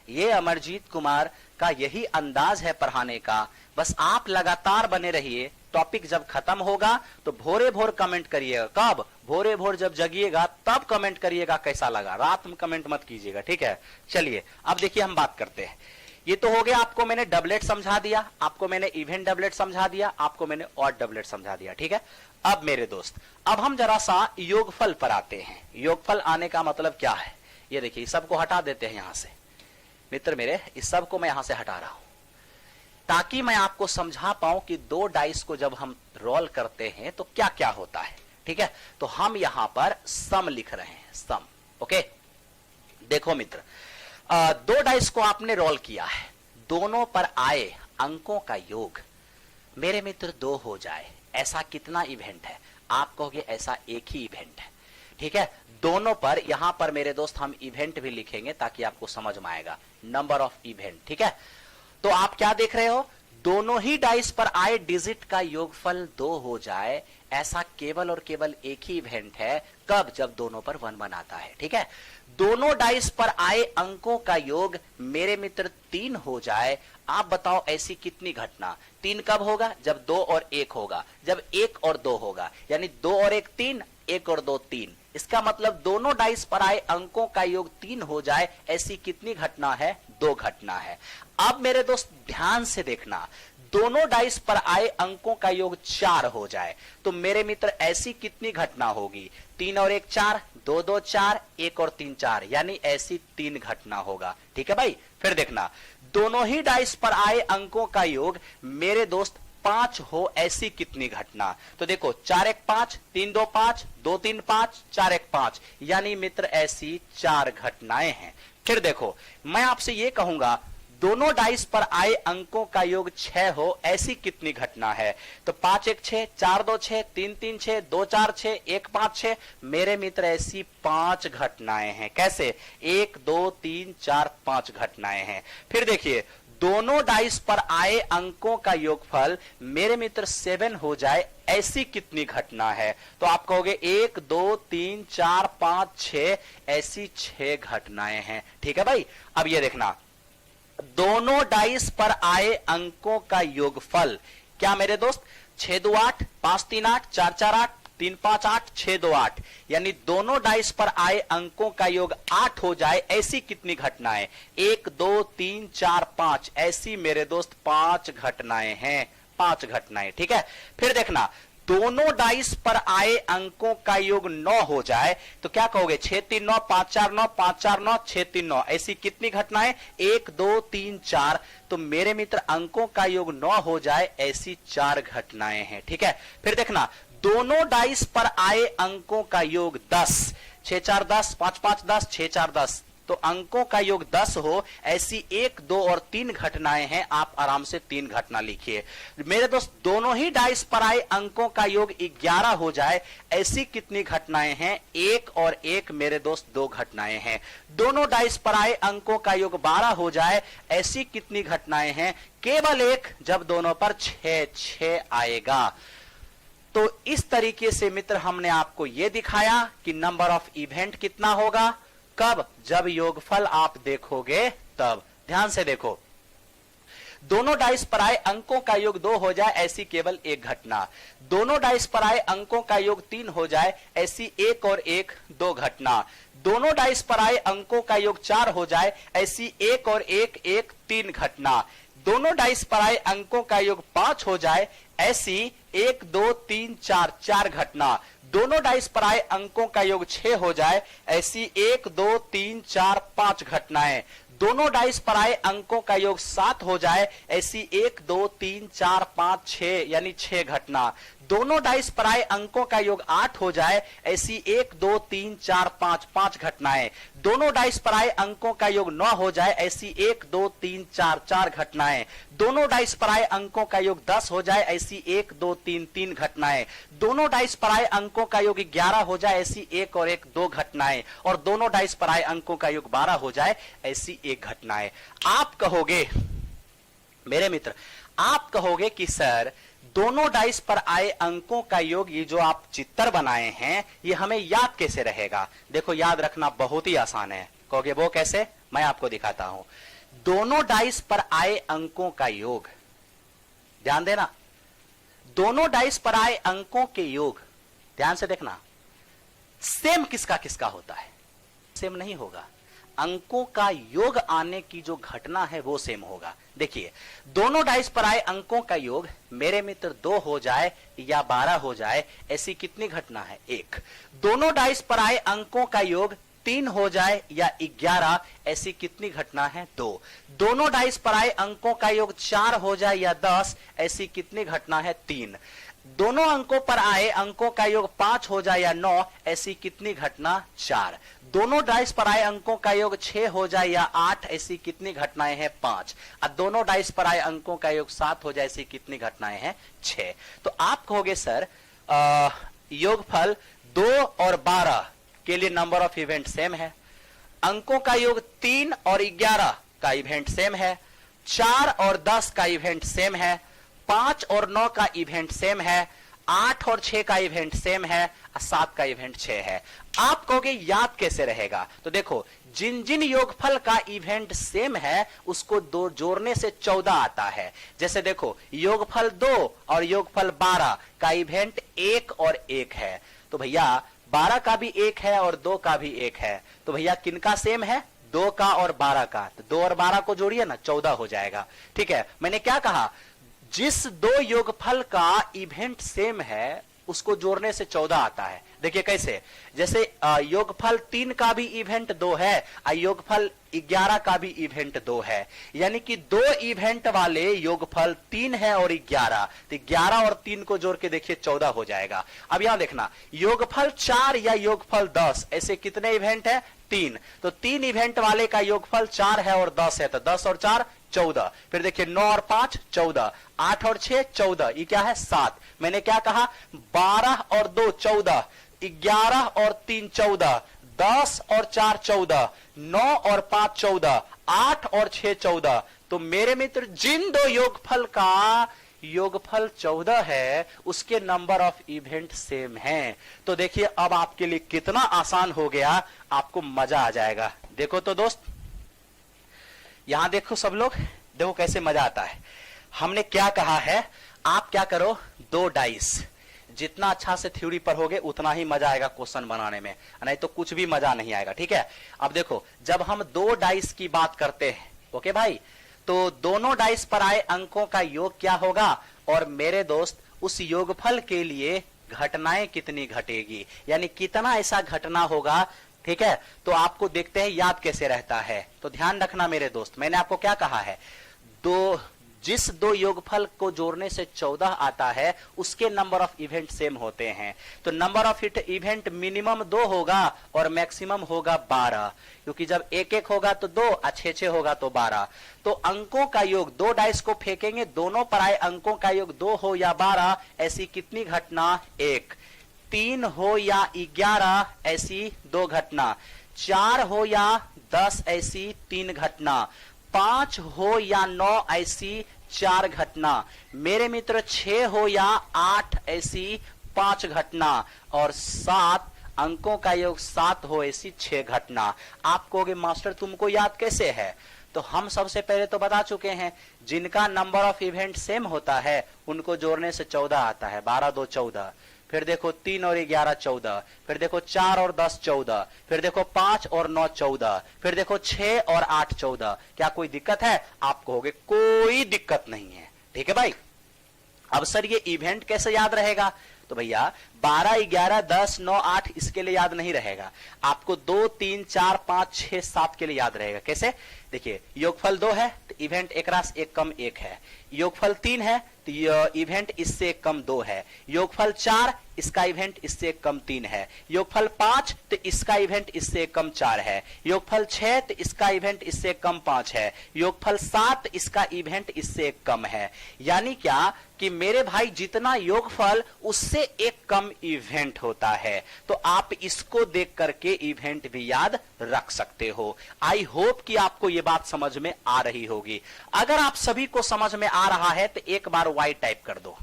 ये अमरजीत कुमार का यही अंदाज है पढ़ाने का। बस आप लगातार बने रहिए, टॉपिक जब खत्म होगा तो भोरे भोर कमेंट करिएगा। कब? भोरे भोर जब जगिएगा तब कमेंट करिएगा कैसा लगा, रात में कमेंट मत कीजिएगा, ठीक है। चलिए अब देखिए हम बात करते हैं। ये तो हो गया, आपको मैंने डबलेट समझा दिया, आपको मैंने इवेंट डबलेट समझा दिया, आपको मैंने ऑड डबलेट समझा दिया, ठीक है। अब मेरे दोस्त अब हम जरा सा योगफल पर आते हैं। योगफल आने का मतलब क्या है? ये देखिए इस सबको हटा देते हैं यहां से मित्र मेरे, इस सब को मैं यहां से हटा रहा हूं ताकि मैं आपको समझा पाऊं कि 2 डाइस को जब हम रोल करते हैं तो क्या क्या होता है, ठीक है। तो हम यहां पर सम लिख रहे हैं, सम, ओके। देखो मित्र, 2 डाइस को आपने रोल किया है, दोनों पर आए अंकों का योग मेरे मित्र 2 हो जाए, ऐसा कितना इवेंट है? आप कहोगे ऐसा एक ही इवेंट है, ठीक है। दोनों पर, यहां पर मेरे दोस्त हम इवेंट भी लिखेंगे ताकि आपको समझ में आएगा, नंबर ऑफ इवेंट, ठीक है। तो आप क्या देख रहे हो? दोनों ही डाइस पर आए डिजिट का योगफल 2 हो जाए, ऐसा केवल और केवल एक ही इवेंट है। कब? जब दोनों पर 1 1 आता है, ठीक है। दोनों डाइस पर आए अंकों का योग मेरे मित्र 3 हो जाए। आप बताओ ऐसी कितनी घटना? 3 कब होगा? जब 2 और 1 होगा, जब 1 और 2 होगा, यानी 2 और 1 3, 1 और 2 3। इसका मतलब दोनों डाइस पर आए अंकों का योग 3 हो जाए, ऐसी कितनी घटना है? 2 घटना है। अब मेरे दोस्त ध्यान से देखना, दोनों डाइस पर आए अंकों का योग 4 हो जाए तो मेरे मित्र ऐसी कितनी घटना होगी? 3 और 1 4, 2 2 4, 1 और 3 4, यानी ऐसी 3 घटना होगा, ठीक है भाई। फिर देखना, दोनों ही डाइस पर आए अंकों का योग मेरे दोस्त 5 हो, ऐसी कितनी घटना? तो देखो 4 1 5, 3 2 5, 2 3 5, 4 1 5, यानी मित्र ऐसी 4 घटनाएं हैं। फिर देखो मैं आपसे ये कहूंगा दोनों डाइस पर आए अंकों का योग 6 हो, ऐसी कितनी घटना है? तो 5 1 6, 4 2 6, 3 3 6, 2 4 6, 1 5 6, मेरे मित्र ऐसी 5 घटनाएं हैं। कैसे? 1 2 3 4 5 घटनाएं हैं। फिर देखिए दोनों डाइस पर आए अंकों का योगफल मेरे मित्र 7 हो जाए, ऐसी कितनी घटना है? तो आप कहोगे 1 2 3 4 5 6, ऐसी 6 घटनाएं हैं, ठीक है भाई। अब ये देखना, दोनों डाइस पर आए अंकों का योगफल क्या मेरे दोस्त? 6 2 8, 5 3 8, 4 4 8, 3 5 8, 6 2 8, यानी दोनों डाइस पर आए अंकों का योग 8 हो जाए, ऐसी कितनी घटनाएं? 1 2 3 4 5, ऐसी मेरे दोस्त 5 घटनाएं हैं, 5 घटनाएं। ठीक है, फिर देखना, दोनों डाइस पर आए अंकों का योग 9 हो जाए तो क्या कहोगे? 6 3 9, 5 4 9, 5 4 9, 6 3 9, ऐसी कितनी घटनाएं? 1 2 3 4। तो मेरे मित्र अंकों का योग 9 हो जाए, ऐसी 4 घटनाएं हैं। ठीक है, फिर देखना, दोनों डाइस पर आए अंकों का योग 10, 6 4 10, 5 5 10, 6 4 10, तो अंकों का योग 10 हो, ऐसी 1 2 और 3 घटनाएं हैं। आप आराम से 3 घटना लिखिए। मेरे दोस्त दोनों ही डाइस पर आए अंकों का योग 11 हो जाए, ऐसी कितनी घटनाएं हैं? 1 और 1 मेरे दोस्त 2 घटनाएं हैं। दोनों डाइस पर आए अंकों का योग 12 हो जाए, ऐसी कितनी घटनाएं हैं? केवल 1, जब दोनों पर 6 6 आएगा। तो इस तरीके से मित्र हमने आपको यह दिखाया कि नंबर ऑफ इवेंट कितना होगा। कब? जब योगफल आप देखोगे तब। ध्यान से देखो, दोनों डाइस पर आए अंकों का योग 2 हो जाए, ऐसी केवल 1 घटना। दोनों डाइस पर आए अंकों का योग 3 हो जाए, ऐसी 1 और 1 2 घटना। दोनों डाइस पर आए अंकों का योग 4 हो जाए, ऐसी 1 और 1 1 3 घटना। दोनों डाइस पर आए अंकों का योग 5 हो जाए, ऐसी 1 2 3 4 4 घटना। दोनों डाइस पर आए अंकों का योग 6 हो जाए, ऐसी 1 2 3 4 5 घटनाएं। दोनों डाइस पर आए अंकों का योग 7 हो जाए, ऐसी 1 2 3 4 5 6, यानी 6 घटना। दोनों डाइस पर आए अंकों का योग 8 हो जाए, ऐसी 1 2 3 4 5 5 घटनाएं। दोनों डाइस पर आए अंकों का योग 9 हो जाए, ऐसी 1 2 3 4 4 घटनाएं। दोनों डाइस पर आए अंकों का योग 10 हो जाए, ऐसी 1 2 3 3 घटनाएं। दोनों डाइस पर आए अंकों का योग 11 हो जाए, ऐसी 1 और 1 2 घटनाएं। और दोनों डाइस पर आए अंकों का योग 12 हो जाए, ऐसी 1 घटनाएं। आप कहोगे मेरे मित्र, आप कहोगे कि सर दोनों डाइस पर आए अंकों का योग, ये जो आप चित्र बनाए हैं, ये हमें याद कैसे रहेगा? देखो, याद रखना बहुत ही आसान है। कहोगे वो कैसे? मैं आपको दिखाता हूं। दोनों डाइस पर आए अंकों का योग, ध्यान देना, दोनों डाइस पर आए अंकों के योग, ध्यान से देखना, सेम किसका किसका होता है? सेम नहीं होगा। अंकों का योग आने की जो घटना है वो सेम होगा। देखिए, दोनों डाइस पर आए अंकों का योग मेरे मित्र 2 हो जाए या 12 हो जाए, ऐसी कितनी घटना है? 1। दोनों डाइस पर आए अंकों का योग 3 हो जाए या 11, ऐसी कितनी घटना है? 2। दोनों डाइस पर आए अंकों का योग 4 हो जाए या 10, ऐसी कितनी घटना है? 3। दोनों अंकों पर आए अंकों का योग 5 हो जाए या 9, ऐसी कितनी घटना? 4। दोनों डाइस पर आए अंकों का योग 6 हो जाए या 8, ऐसी कितनी घटनाएं हैं? 5। अब दोनों डाइस पर आए अंकों का योग 7 हो जाए, ऐसी कितनी घटनाएं हैं? 6। तो आप कहोगे सर योगफल 2 और 12 के लिए नंबर ऑफ इवेंट सेम है, अंकों का योग 3 और 11 का इवेंट सेम है, 4 और 10 का इवेंट सेम है, 5 और 9 का इवेंट सेम है, 8 और 6 का इवेंट सेम है, 7 का इवेंट 6 है। आप कहोगे याद कैसे रहेगा? तो देखो, जिन जिन योगफल का इवेंट सेम है उसको 2 जोड़ने से 14 आता है। जैसे देखो, योगफल 2 और योगफल 12 का इवेंट 1 और 1 है, तो भैया 12 का भी 1 है और 2 का भी 1 है, तो भैया किनका सेम है? 2 का और 12 का। तो 2 और 12 को जोड़िए ना, 14 हो जाएगा। ठीक है, मैंने क्या कहा? जिस 2 योगफल का इवेंट सेम है उसको जोड़ने से 14 आता है। देखिए कैसे, जैसे योगफल 3 का भी इवेंट 2 है, योगफल 11 का भी इवेंट 2 है, यानी कि 2 इवेंट वाले योगफल 3 है और 11, तो 11 और 3 को जोड़ के देखिए 14 हो जाएगा। अब यहां देखना, योगफल 4 या योगफल 10, ऐसे कितने इवेंट है? 3। तो 3 इवेंट वाले का योगफल 4 है और 10 है, तो 10 और 4 14। फिर देखिए 9 और 5 14, 8 और 6 14, ये क्या है? 7। मैंने क्या कहा? 12 और 2 14, 11 और 3 14, 10 और 4 14, 9 और 5 14, 8 और 6 14। तो मेरे मित्र जिन 2 योगफल का योगफल 14 है उसके नंबर ऑफ इवेंट सेम हैं। तो देखिए अब आपके लिए कितना आसान हो गया, आपको मजा आ जाएगा। देखो तो दोस्त, यहां देखो सब लोग, देखो कैसे मजा आता है। हमने क्या कहा है, आप क्या करो, 2 डाइस जितना अच्छा से थ्योरी पढ़ोगे उतना ही मजा आएगा क्वेश्चन बनाने में, नहीं तो कुछ भी मजा नहीं आएगा। ठीक है, अब देखो जब हम दो डाइस की बात करते हैं, ओके भाई, तो दोनों डाइस पर आए अंकों का योग क्या होगा, और मेरे दोस्त उस योगफल के लिए घटनाएं कितनी घटेगी, यानी कितना ऐसा घटना होगा। ठीक है, तो आपको देखते हैं याद कैसे रहता है। तो ध्यान रखना मेरे दोस्त, मैंने आपको क्या कहा है, जिस दो योगफल को जोड़ने से 14 आता है उसके नंबर ऑफ इवेंट सेम होते हैं। तो नंबर ऑफ इवेंट मिनिमम 2 होगा और मैक्सिमम होगा 12, क्योंकि जब एक एक होगा तो 2 और 6 होगा तो 12। तो अंकों का योग, दो डाइस को फेंकेंगे, दोनों पर आए अंकों का योग 2 हो या 12, ऐसी कितनी घटना, 1। 3 हो या 11, ऐसी 2 घटना। 4 हो या 10, ऐसी 3 घटना। 5 हो या 9, ऐसी 4 घटना। मेरे मित्र 6 हो या 8, ऐसी 5 घटना। और 7 अंकों का योग 7 हो, ऐसी 6 घटना। आप कहोगे मास्टर तुमको याद कैसे है, तो हम सबसे पहले तो बता चुके हैं, जिनका नंबर ऑफ इवेंट सेम होता है उनको जोड़ने से 14 आता है। 12 2 14, फिर देखो 3 और 11 14, फिर देखो 4 और 10 14, फिर देखो 5 और 9 14, फिर देखो 6 और 8 14। क्या कोई दिक्कत है? आप कहोगे कोई दिक्कत नहीं है। ठीक है भाई, अब सर ये इवेंट कैसे याद रहेगा, तो भैया 12 11 10 9 8 इसके लिए याद नहीं रहेगा, आपको 2 3 4 5 6 7 के लिए याद रहेगा। कैसे? देखिए, योगफल 2 है तो इवेंट 1 रास 1 कम 1 है। योगफल 3 है तो इवेंट इससे कम 2 है। योगफल 4, इसका इवेंट इससे कम 3 है। योगफल 5 तो इसका इवेंट इससे कम 4 है। योगफल 6 तो इसका इवेंट इससे कम 5 है। योगफल 7, इसका इवेंट इससे कम है। यानी क्या कि मेरे भाई जितना योगफल उससे एक कम इवेंट होता है। तो आप इसको देख करके इवेंट भी याद रख सकते हो। आई होप कि आपको यह बात समझ में आ रही होगी। अगर आप सभी को समझ में आ रहा है तो एक बार वाई टाइप कर दो।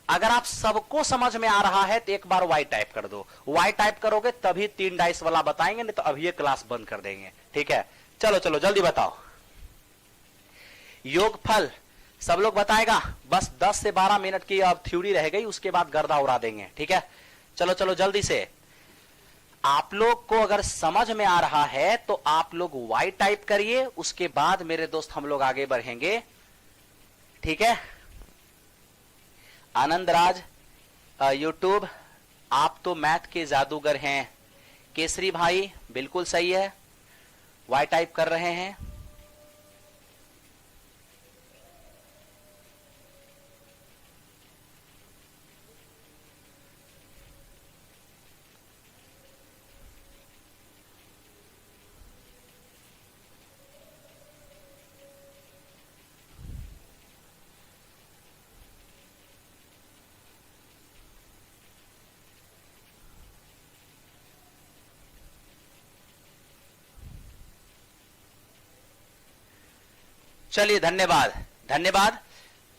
अगर आप सबको समझ में आ रहा है तो एक बार वाई टाइप कर दो। वाई टाइप करोगे तभी 3 डाइस वाला बताएंगे, नहीं तो अभी ये क्लास बंद कर देंगे। ठीक है, चलो चलो जल्दी बताओ। योगफल सब लोग बताएगा, बस 10 से 12 मिनट की अब थ्योरी रह गई, उसके बाद गर्दा उड़ा देंगे। ठीक है, चलो चलो जल्दी से। आप लोग को अगर समझ में आ रहा है तो आप लोग वाई टाइप करिए, उसके बाद मेरे दोस्त हम लोग आगे बढ़ेंगे। ठीक है, आनंद राज यूट्यूब, आप तो मैथ के जादूगर हैं। केसरी भाई बिल्कुल सही है, वाई टाइप कर रहे हैं। चलिए, धन्यवाद धन्यवाद।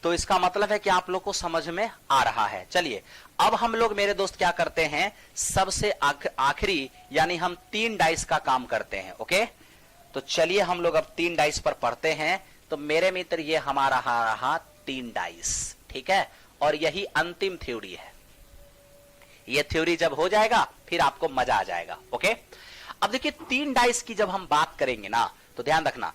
तो इसका मतलब है कि आप लोग को समझ में आ रहा है। चलिए, अब हम लोग मेरे दोस्त क्या करते हैं, सबसे आखिरी यानी हम 3 डाइस का काम करते हैं। ओके, तो चलिए हम लोग अब 3 डाइस पर पढ़ते हैं। तो मेरे मित्र ये हमारा रहा 3 डाइस। ठीक है, और यही अंतिम थ्योरी है। ये थ्योरी जब हो जाएगा फिर आपको मजा आ जाएगा। ओके, अब देखिए 3 डाइस की जब हम बात करेंगे ना, तो ध्यान रखना,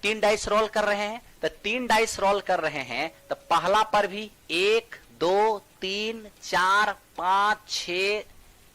3 डाइस रोल कर रहे हैं, तो 3 डाइस रोल कर रहे हैं तो पहला पर भी 1 2 3 4 5 6,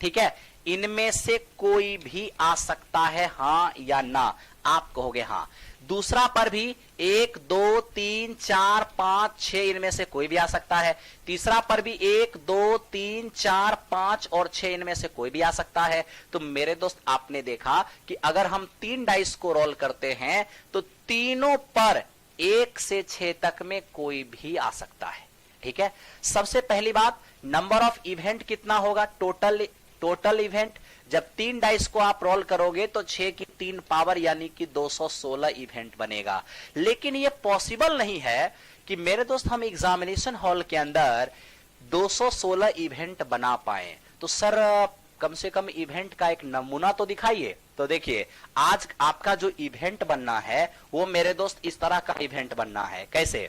ठीक है, इनमें से कोई भी आ सकता है, हां या ना। आप कहोगे हां। दूसरा पर भी 1 2 3 4 5 6, इनमें से कोई भी आ सकता है। तीसरा पर भी 1 2 3 4 5 और 6, इनमें से कोई भी आ सकता है। तो मेरे दोस्त आपने देखा कि अगर हम 3 डाइस को रोल करते हैं तो तीनों पर 1 से 6 तक में कोई भी आ सकता है। ठीक है, सबसे पहली बात, नंबर ऑफ इवेंट कितना होगा, टोटल इवेंट। जब 3 डाइस को आप रोल करोगे तो 6 की 3 पावर यानी कि 216 इवेंट बनेगा। लेकिन यह पॉसिबल नहीं है कि मेरे दोस्त हम एग्जामिनेशन हॉल के अंदर 216 इवेंट बना पाए। तो सर कम से कम इवेंट का एक नमूना तो दिखाइए। तो देखिए, आज आपका जो इवेंट बनना है वो मेरे दोस्त इस तरह का इवेंट बनना है। कैसे?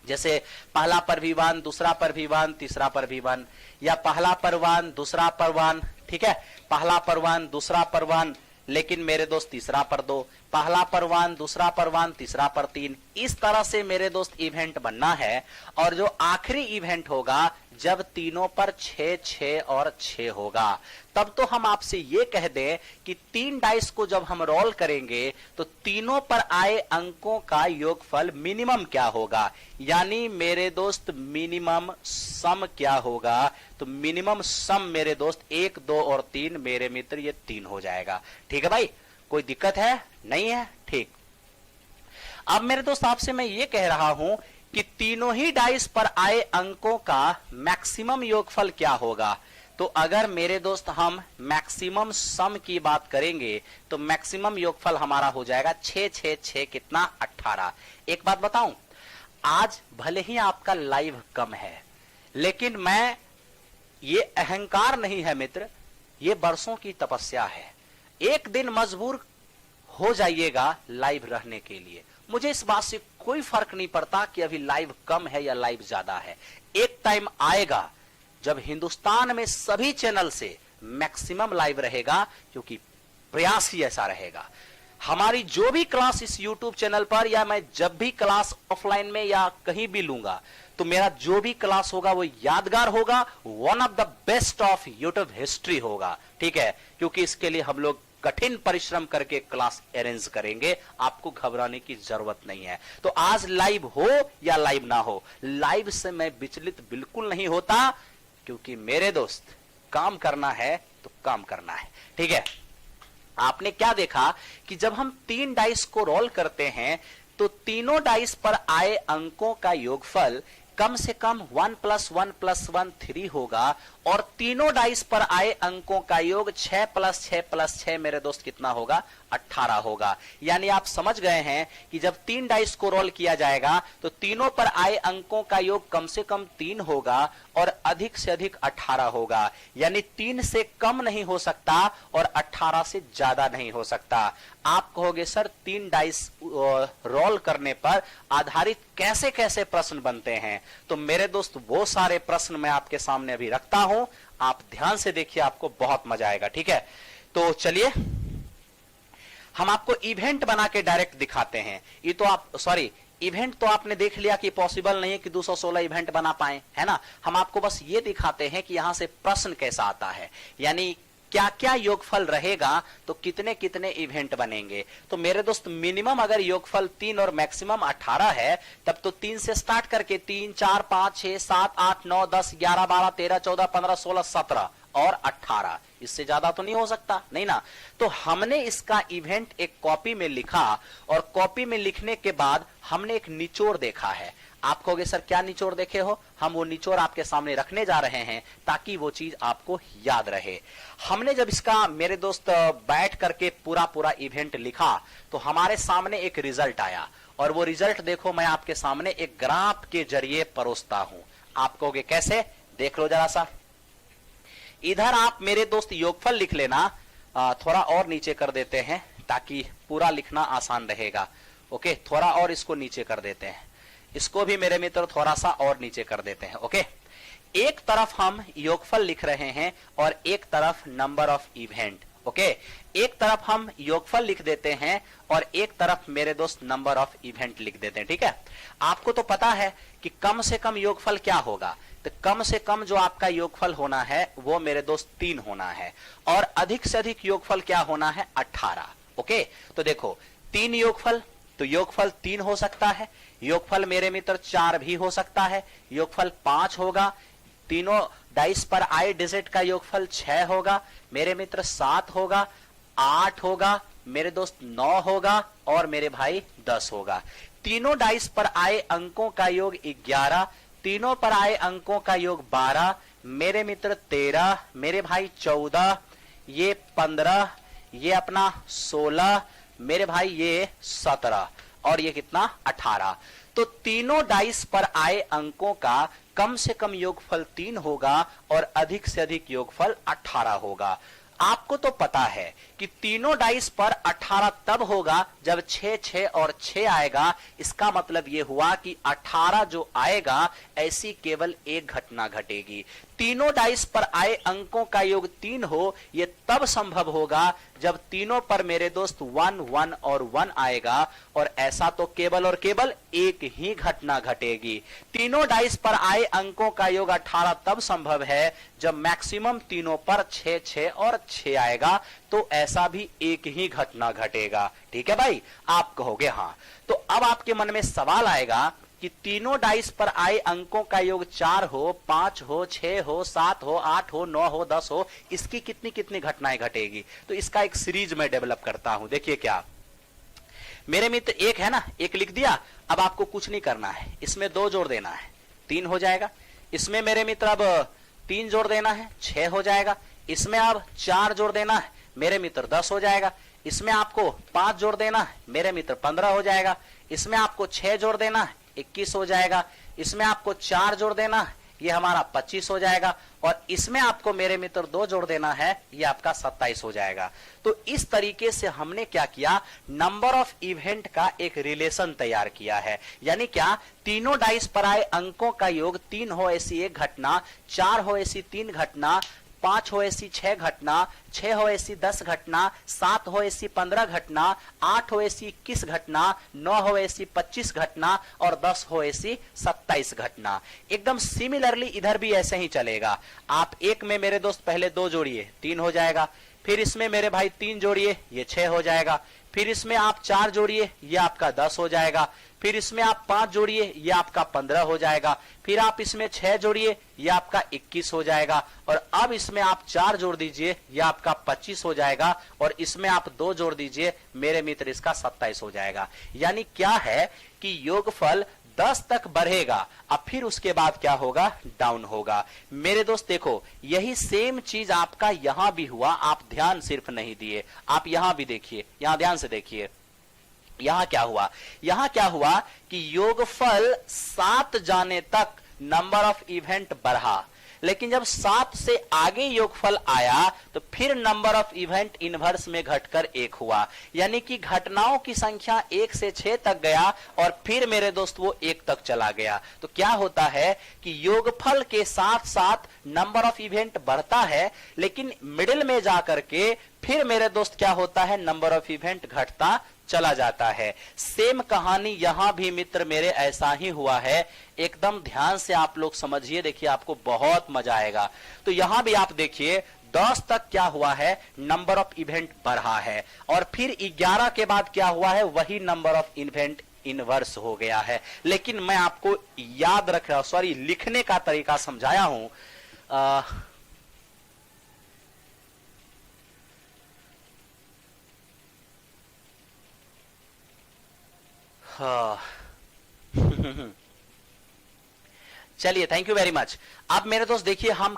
जैसे पहला पर भी 1, दूसरा पर भी 1, तीसरा पर भी 1, या पहला पर 1, दूसरा पर 1, ठीक है, पहला पर 1, दूसरा पर 1, लेकिन मेरे दोस्त तीसरा पर 2, पहला पर 1, दूसरा पर 1, तीसरा पर 3। इस तरह से मेरे दोस्त इवेंट बनना है। और जो आखिरी इवेंट होगा जब तीनों पर 6, 6 और 6 होगा, तब तो हम आपसे ये कह दें कि 3 डाइस को जब हम रोल करेंगे तो तीनों पर आए अंकों का योगफल मिनिमम क्या होगा, यानी मेरे दोस्त मिनिमम सम क्या होगा। तो मिनिमम सम मेरे दोस्त 1, 2 और 3 मेरे मित्र ये 3 हो जाएगा। ठीक है भाई, कोई दिक्कत है? नहीं है? ठीक। अब मेरे दोस्त आपसे मैं ये कह रहा हूं कि तीनों ही डाइस पर आए अंकों का मैक्सिमम योगफल क्या होगा। तो अगर मेरे दोस्त हम मैक्सिमम सम की बात करेंगे तो मैक्सिमम योगफल हमारा हो जाएगा 6, 6, 6 कितना 18। एक बात बताऊं, आज भले ही आपका लाइव कम है, लेकिन मैं ये अहंकार नहीं है मित्र, ये बरसों की तपस्या है। एक दिन मजबूर हो जाइएगा लाइव रहने के लिए, मुझे इस बात से कोई फर्क नहीं पड़ता कि अभी लाइव कम है या लाइव ज्यादा है। एक टाइम आएगा जब हिंदुस्तान में सभी चैनल से मैक्सिमम लाइव रहेगा, क्योंकि प्रयास ही ऐसा रहेगा। हमारी जो भी क्लास इस YouTube चैनल पर, या मैं जब भी क्लास ऑफलाइन में या कहीं भी लूंगा, तो मेरा जो भी क्लास होगा वो यादगार होगा, one of the best of YouTube history होगा। ठीक है, क्योंकि इसके लिए हम लोग कठिन परिश्रम करके क्लास अरेंज करेंगे, आपको घबराने की जरूरत नहीं है। तो आज लाइव हो या लाइव ना हो, लाइव से मैं विचलित बिल्कुल नहीं होता, क्योंकि मेरे दोस्त काम करना है तो काम करना है। ठीक है, आपने क्या देखा कि जब हम 3 डाइस को रोल करते हैं तो तीनों डाइस पर आए अंकों का योगफल कम से कम 1 + 1 + 1 3 होगा, और तीनों डाइस पर आए अंकों का योग 6 + 6 + 6 मेरे दोस्त कितना होगा 18 होगा। यानी आप समझ गए हैं कि जब 3 डाइस को रोल किया जाएगा तो तीनों पर आए अंकों का योग कम से कम 3 होगा और अधिक से अधिक 18 होगा। यानी 3 से कम नहीं हो सकता और 18 से ज्यादा नहीं हो सकता। आप कहोगे सर 3 डाइस रोल करने पर आधारित कैसे कैसे प्रश्न बनते हैं, तो मेरे दोस्त वो सारे प्रश्न मैं आपके सामने अभी रखता हूं, आप ध्यान से देखिए, आपको बहुत मजा आएगा। ठीक है, तो चलिए हम आपको इवेंट बना के डायरेक्ट दिखाते हैं। ये तो आप सॉरी इवेंट तो आपने देख लिया कि पॉसिबल नहीं है कि 216 इवेंट बना पाए, है ना। हम आपको बस ये दिखाते हैं कि यहां से प्रश्न कैसा आता है, यानी क्या क्या योगफल रहेगा तो कितने कितने इवेंट बनेंगे। तो मेरे दोस्त मिनिमम अगर योगफल 3 और मैक्सिमम 18 है, तब तो 3 से स्टार्ट करके 3, 4, 5, 6, 7, 8, 9, 10, 11, 12, 13, 14, 15, 16, 17 और 18, इससे ज्यादा तो नहीं हो सकता, नहीं ना। तो हमने इसका इवेंट एक कॉपी में लिखा, और कॉपी में लिखने के बाद हमने एक निचोड़ देखा है। आप कहोगे सर क्या निचोड़ देखे हो, हम वो निचोड़ आपके सामने रखने जा रहे हैं ताकि वो चीज आपको याद रहे। हमने जब इसका मेरे दोस्त बैठ करके पूरा पूरा इवेंट लिखा तो हमारे सामने एक रिजल्ट आया, और वो रिजल्ट देखो मैं आपके सामने एक ग्राफ के जरिए परोसता हूं। आप कहोगे कैसे, देख लो जरा सा। इधर आप मेरे दोस्त योगफल लिख लेना, थोड़ा और नीचे कर देते हैं ताकि पूरा लिखना आसान रहेगा। ओके, थोड़ा और इसको नीचे कर देते हैं, इसको भी मेरे मित्र थोड़ा सा और नीचे कर देते हैं। ओके, एक तरफ हम योगफल लिख रहे हैं और एक तरफ नंबर ऑफ इवेंट। ओके, एक तरफ हम योगफल लिख देते हैं और एक तरफ मेरे दोस्त नंबर ऑफ इवेंट लिख देते हैं। ठीक है, आपको तो पता है कि कम से कम योगफल क्या होगा, तो कम से कम जो आपका योगफल होना है वो मेरे दोस्त 3 होना है, और अधिक से अधिक योगफल क्या होना है 18। ओके, तो देखो 3 योगफल, तो योगफल 3 हो सकता है, योगफल मेरे मित्र 4 भी हो सकता है, योगफल 5 होगा, तीनों डाइस पर आए डिजिट का योगफल 6 होगा मेरे मित्र, 7 होगा, 8 होगा मेरे दोस्त, 9 होगा और मेरे भाई 10 होगा। तीनों डाइस पर आए अंकों का योग 11, तीनों पर आए अंकों का योग 12 मेरे मित्र, 13 मेरे भाई, 14 ये 15 ये अपना 16 मेरे भाई, ये 17 और ये कितना 18। तो तीनों डाइस पर आए अंकों का कम से कम योगफल 3 होगा और अधिक से अधिक योगफल 18 होगा। आपको तो पता है कि तीनों डाइस पर 18 तब होगा जब 6 6 और 6 आएगा। इसका मतलब यह हुआ कि 18 जो आएगा ऐसी केवल एक घटना घटेगी। तीनों डाइस पर आए अंकों का योग 3 हो, यह तब संभव होगा जब तीनों पर मेरे दोस्त 1 1 और 1 आएगा, और ऐसा तो केवल और केवल एक ही घटना घटेगी। तीनों डाइस पर आए अंकों का योग 18 तब संभव है जब मैक्सिमम तीनों पर 6 6 और 6 आएगा, तो ऐसा भी एक ही घटना घटेगा। ठीक है भाई, आप कहोगे हाँ। तो अब आपके मन में सवाल आएगा कि तीनों डाइस पर आए अंकों का योग 4 हो, 5 हो, 6 हो, 7 हो, 8 हो, 9 हो, 10 हो, इसकी कितनी कितनी घटनाएं घटेगी। तो इसका एक सीरीज मैं डेवलप करता हूं। देखिए क्या मेरे मित्र, एक है ना, एक लिख दिया। अब आपको कुछ नहीं करना है, इसमें 2 जोड़ देना है, 3 हो जाएगा। इसमें मेरे मित्र अब 3 जोड़ देना है, 6 हो जाएगा। इसमें अब 4 जोड़ देना है मेरे मित्र, 10 हो जाएगा। इसमें आपको 5 जोड़ देना है मेरे मित्र, 15 हो जाएगा। इसमें आपको 6 जोड़ देना है, 21 हो जाएगा। इसमें आपको 4 जोड़ देना है, ये हमारा 25 हो जाएगा। और इसमें आपको मेरे मित्र 2 जोड़ देना है, ये आपका 27 हो जाएगा। तो इस तरीके से हमने क्या किया, नंबर ऑफ इवेंट का एक रिलेशन तैयार किया है। यानी क्या, तीनों डाइस पर आए अंकों का योग 3 हो ऐसी एक घटना, 4 हो ऐसी 3 घटना, 5 हो ऐसी 6 घटना, 6 हो ऐसी 10 घटना, 7 हो ऐसी 15 घटना, 8 हो ऐसी 21 घटना, 9 हो ऐसी 25 घटना, और 10 हो ऐसी 27 घटना। एकदम सिमिलरली इधर भी ऐसे ही चलेगा। आप एक में मेरे दोस्त पहले 2 जोड़िए, 3 हो जाएगा। फिर इसमें मेरे भाई 3 जोड़िए, ये 6 हो जाएगा। फिर इसमें आप 4 जोड़िए, ये आपका 10 हो जाएगा। फिर इसमें आप 5 जोड़िए, ये आपका 15 हो जाएगा। फिर आप इसमें 6 जोड़िए, ये आपका 21 हो जाएगा। और अब इसमें आप 4 जोड़ दीजिए, ये आपका 25 हो जाएगा। और इसमें आप 2 जोड़ दीजिए मेरे मित्र, इसका 27 हो जाएगा। यानी क्या है कि योगफल 10 तक बढ़ेगा, अब फिर उसके बाद क्या होगा, डाउन होगा। मेरे दोस्त देखो, यही सेम चीज आपका यहां भी हुआ, आप ध्यान सिर्फ नहीं दिए। आप यहां भी देखिए, यहां ध्यान से देखिए, यहां क्या हुआ। यहां क्या हुआ कि योगफल 7 जाने तक नंबर ऑफ इवेंट बढ़ा, लेकिन जब 7 से आगे योगफल आया तो फिर नंबर ऑफ इवेंट इनवर्स में घटकर 1 हुआ। यानी कि घटनाओं की संख्या 1 से 6 तक गया, और फिर मेरे दोस्त वो 1 तक चला गया। तो क्या होता है कि योगफल के साथ साथ नंबर ऑफ इवेंट बढ़ता है, लेकिन मिडिल में जाकर के फिर मेरे दोस्त क्या होता है, नंबर ऑफ इवेंट घटता चला जाता है। सेम कहानी यहां भी मित्र मेरे ऐसा ही हुआ है। एकदम ध्यान से आप लोग समझिए, देखिए आपको बहुत मजा आएगा। तो यहां भी आप देखिए 10 तक क्या हुआ है, नंबर ऑफ इवेंट बढ़ा है, और फिर 11 के बाद क्या हुआ है, वही नंबर ऑफ इवेंट इनवर्स हो गया है। लेकिन मैं आपको याद रख रहा हूं, सॉरी लिखने का तरीका समझाया हूं। चलिए, थैंक यू वेरी मच। अब मेरे दोस्त देखिए हम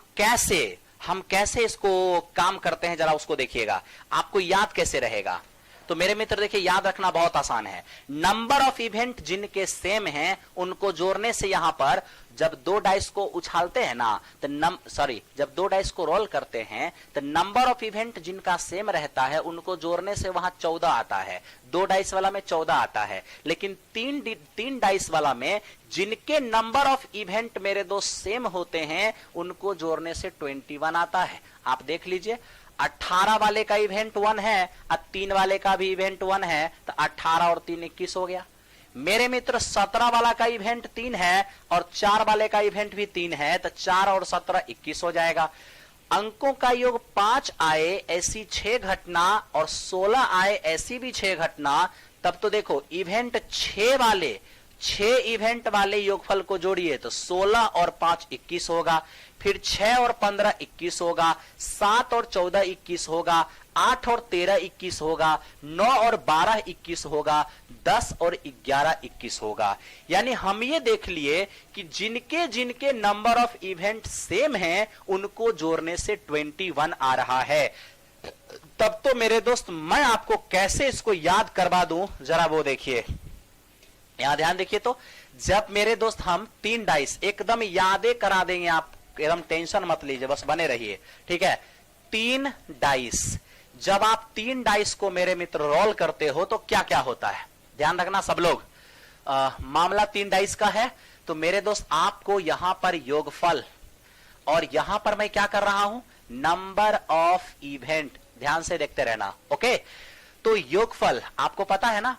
कैसे इसको काम करते हैं, जरा उसको देखिएगा, आपको याद कैसे रहेगा। तो मेरे मित्र देखिए, याद रखना बहुत आसान है। नंबर ऑफ इवेंट जिनके सेम हैं उनको जोड़ने से, यहां पर जब 2 डाइस को उछालते हैं ना, तो जब 2 डाइस को रोल करते हैं तो नंबर ऑफ इवेंट जिनका सेम रहता है उनको जोड़ने से वहां 14 आता है। 2 डाइस वाला में 14 आता है, लेकिन 3 डाइस वाला में जिनके नंबर ऑफ इवेंट मेरे दोस्त सेम होते हैं उनको जोड़ने से 21 आता है। आप देख लीजिए, 18 वाले का इवेंट 1 है और 3 वाले का भी इवेंट 1 है, तो 18 और 3 21 हो गया। मेरे मित्र 17 वाला का इवेंट 3 है और 4 वाले का इवेंट भी 3 है, तो 4 और 17 21 हो जाएगा। अंकों का योग 5 आए ऐसी 6 घटना और 16 आए ऐसी भी 6 घटना, तब तो देखो इवेंट 6 इवेंट वाले योगफल को जोड़िए तो 16 और 5 21 होगा, फिर 6 और 15 21 होगा, 7 और 14 21 होगा, 8 और 13 21 होगा, 9 और 12 21 होगा, 10 और 11 21 होगा। यानी हम ये देख लिए कि जिनके जिनके नंबर ऑफ इवेंट सेम हैं उनको जोड़ने से 21 आ रहा है। तब तो मेरे दोस्त मैं आपको कैसे इसको याद करवा दूं, जरा वो देखिए, यहां ध्यान देखिए। तो जब मेरे दोस्त हम 3 डाइस एकदम यादें करा देंगे, आप एकदम टेंशन मत लीजिए, बस बने रहिए, ठीक है। 3 डाइस जब आप 3 डाइस को मेरे मित्र रोल करते हो तो क्या क्या होता है, ध्यान रखना सब लोग। मामला 3 डाइस का है, तो मेरे दोस्त आपको यहां पर योगफल और यहां पर मैं क्या कर रहा हूं, नंबर ऑफ इवेंट, ध्यान से देखते रहना। ओके, तो योगफल आपको पता है ना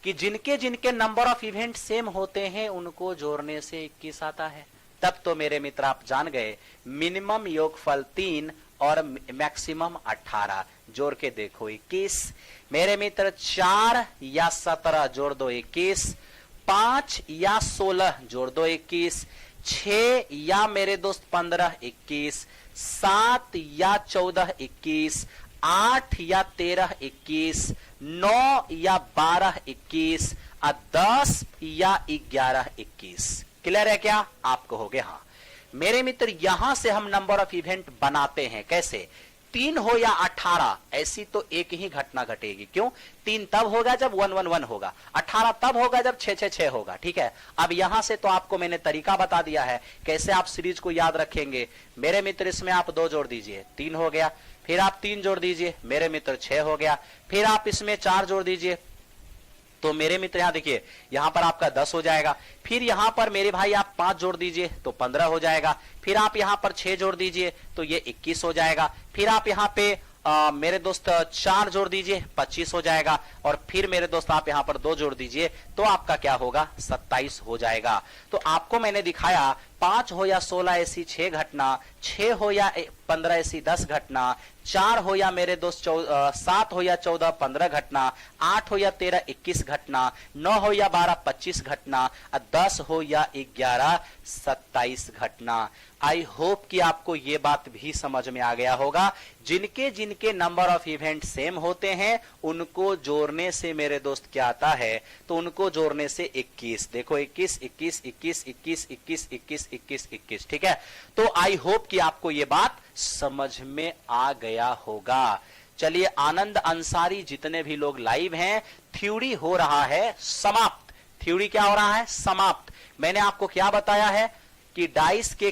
कि जिनके जिनके नंबर ऑफ इवेंट सेम होते हैं उनको जोड़ने से 21 आता है। तब तो मेरे मित्र आप जान गए मिनिमम योगफल 3 और मैक्सिमम 18, जोड़ के देखो 21। मेरे मित्र 4 या 17 जोड़ दो 21, 5 या 16 जोड़ दो 21, 6 या मेरे दोस्त 15 21, 7 या 14 21, 8 या 13 21, 9 या 12 21, 10 या 11 21। क्लियर है क्या? आप कहोगे हाँ। मेरे मित्र यहां से हम नंबर ऑफ इवेंट बनाते हैं कैसे, 3 हो या 18, ऐसी तो एक ही घटना घटेगी। क्यों? 3 तब होगा जब 111 होगा, 18 तब होगा जब 666 होगा। ठीक है, अब यहां से तो आपको मैंने तरीका बता दिया है कैसे आप सीरीज को याद रखेंगे। मेरे मित्र इसमें आप 2 जोड़ दीजिए, 3 हो गया, फिर आप 3 जोड़ दीजिए, मेरे मित्र 6 हो गया, फिर आप इसमें 4 जोड़ दीजिए, तो मेरे मित्र यहां देखिए यहां पर आपका 10 हो जाएगा, फिर यहां पर मेरे भाई आप 5 जोड़ दीजिए तो 15 हो जाएगा, फिर आप यहां पर 6 जोड़ दीजिए तो ये 21 हो जाएगा, फिर आप यहां पे मेरे दोस्त 4 जोड़ दीजिए 25 हो जाएगा, और फिर मेरे दोस्त आप यहां पर 2 जोड़ दीजिए तो आपका क्या होगा, 27 हो जाएगा। तो आपको मैंने दिखाया 5 हो या 16 ऐसी 6 घटना, 6 हो या 15 ऐसी 10 घटना, 4 हो या मेरे दोस्त 7 हो या 14 15 घटना, 8 हो या 13 21 घटना, 9 हो या 12 25 घटना, 10 हो या 11 27 घटना। आई होप कि आपको ये बात भी समझ में आ गया होगा। जिनके जिनके नंबर ऑफ इवेंट सेम होते हैं उनको जोड़ने से मेरे दोस्त क्या आता है, तो उनको जोड़ने से 21। देखो 21 21 21 21 21 21 21 21। ठीक है, तो आई होप कि आपको ये बात समझ में आ गया होगा। चलिए आनंद अंसारी जितने भी लोग लाइव हैं, थ्योरी हो रहा है समाप्त। थ्योरी क्या हो रहा है, समाप्त। मैंने आपको क्या बताया है कि डाइस के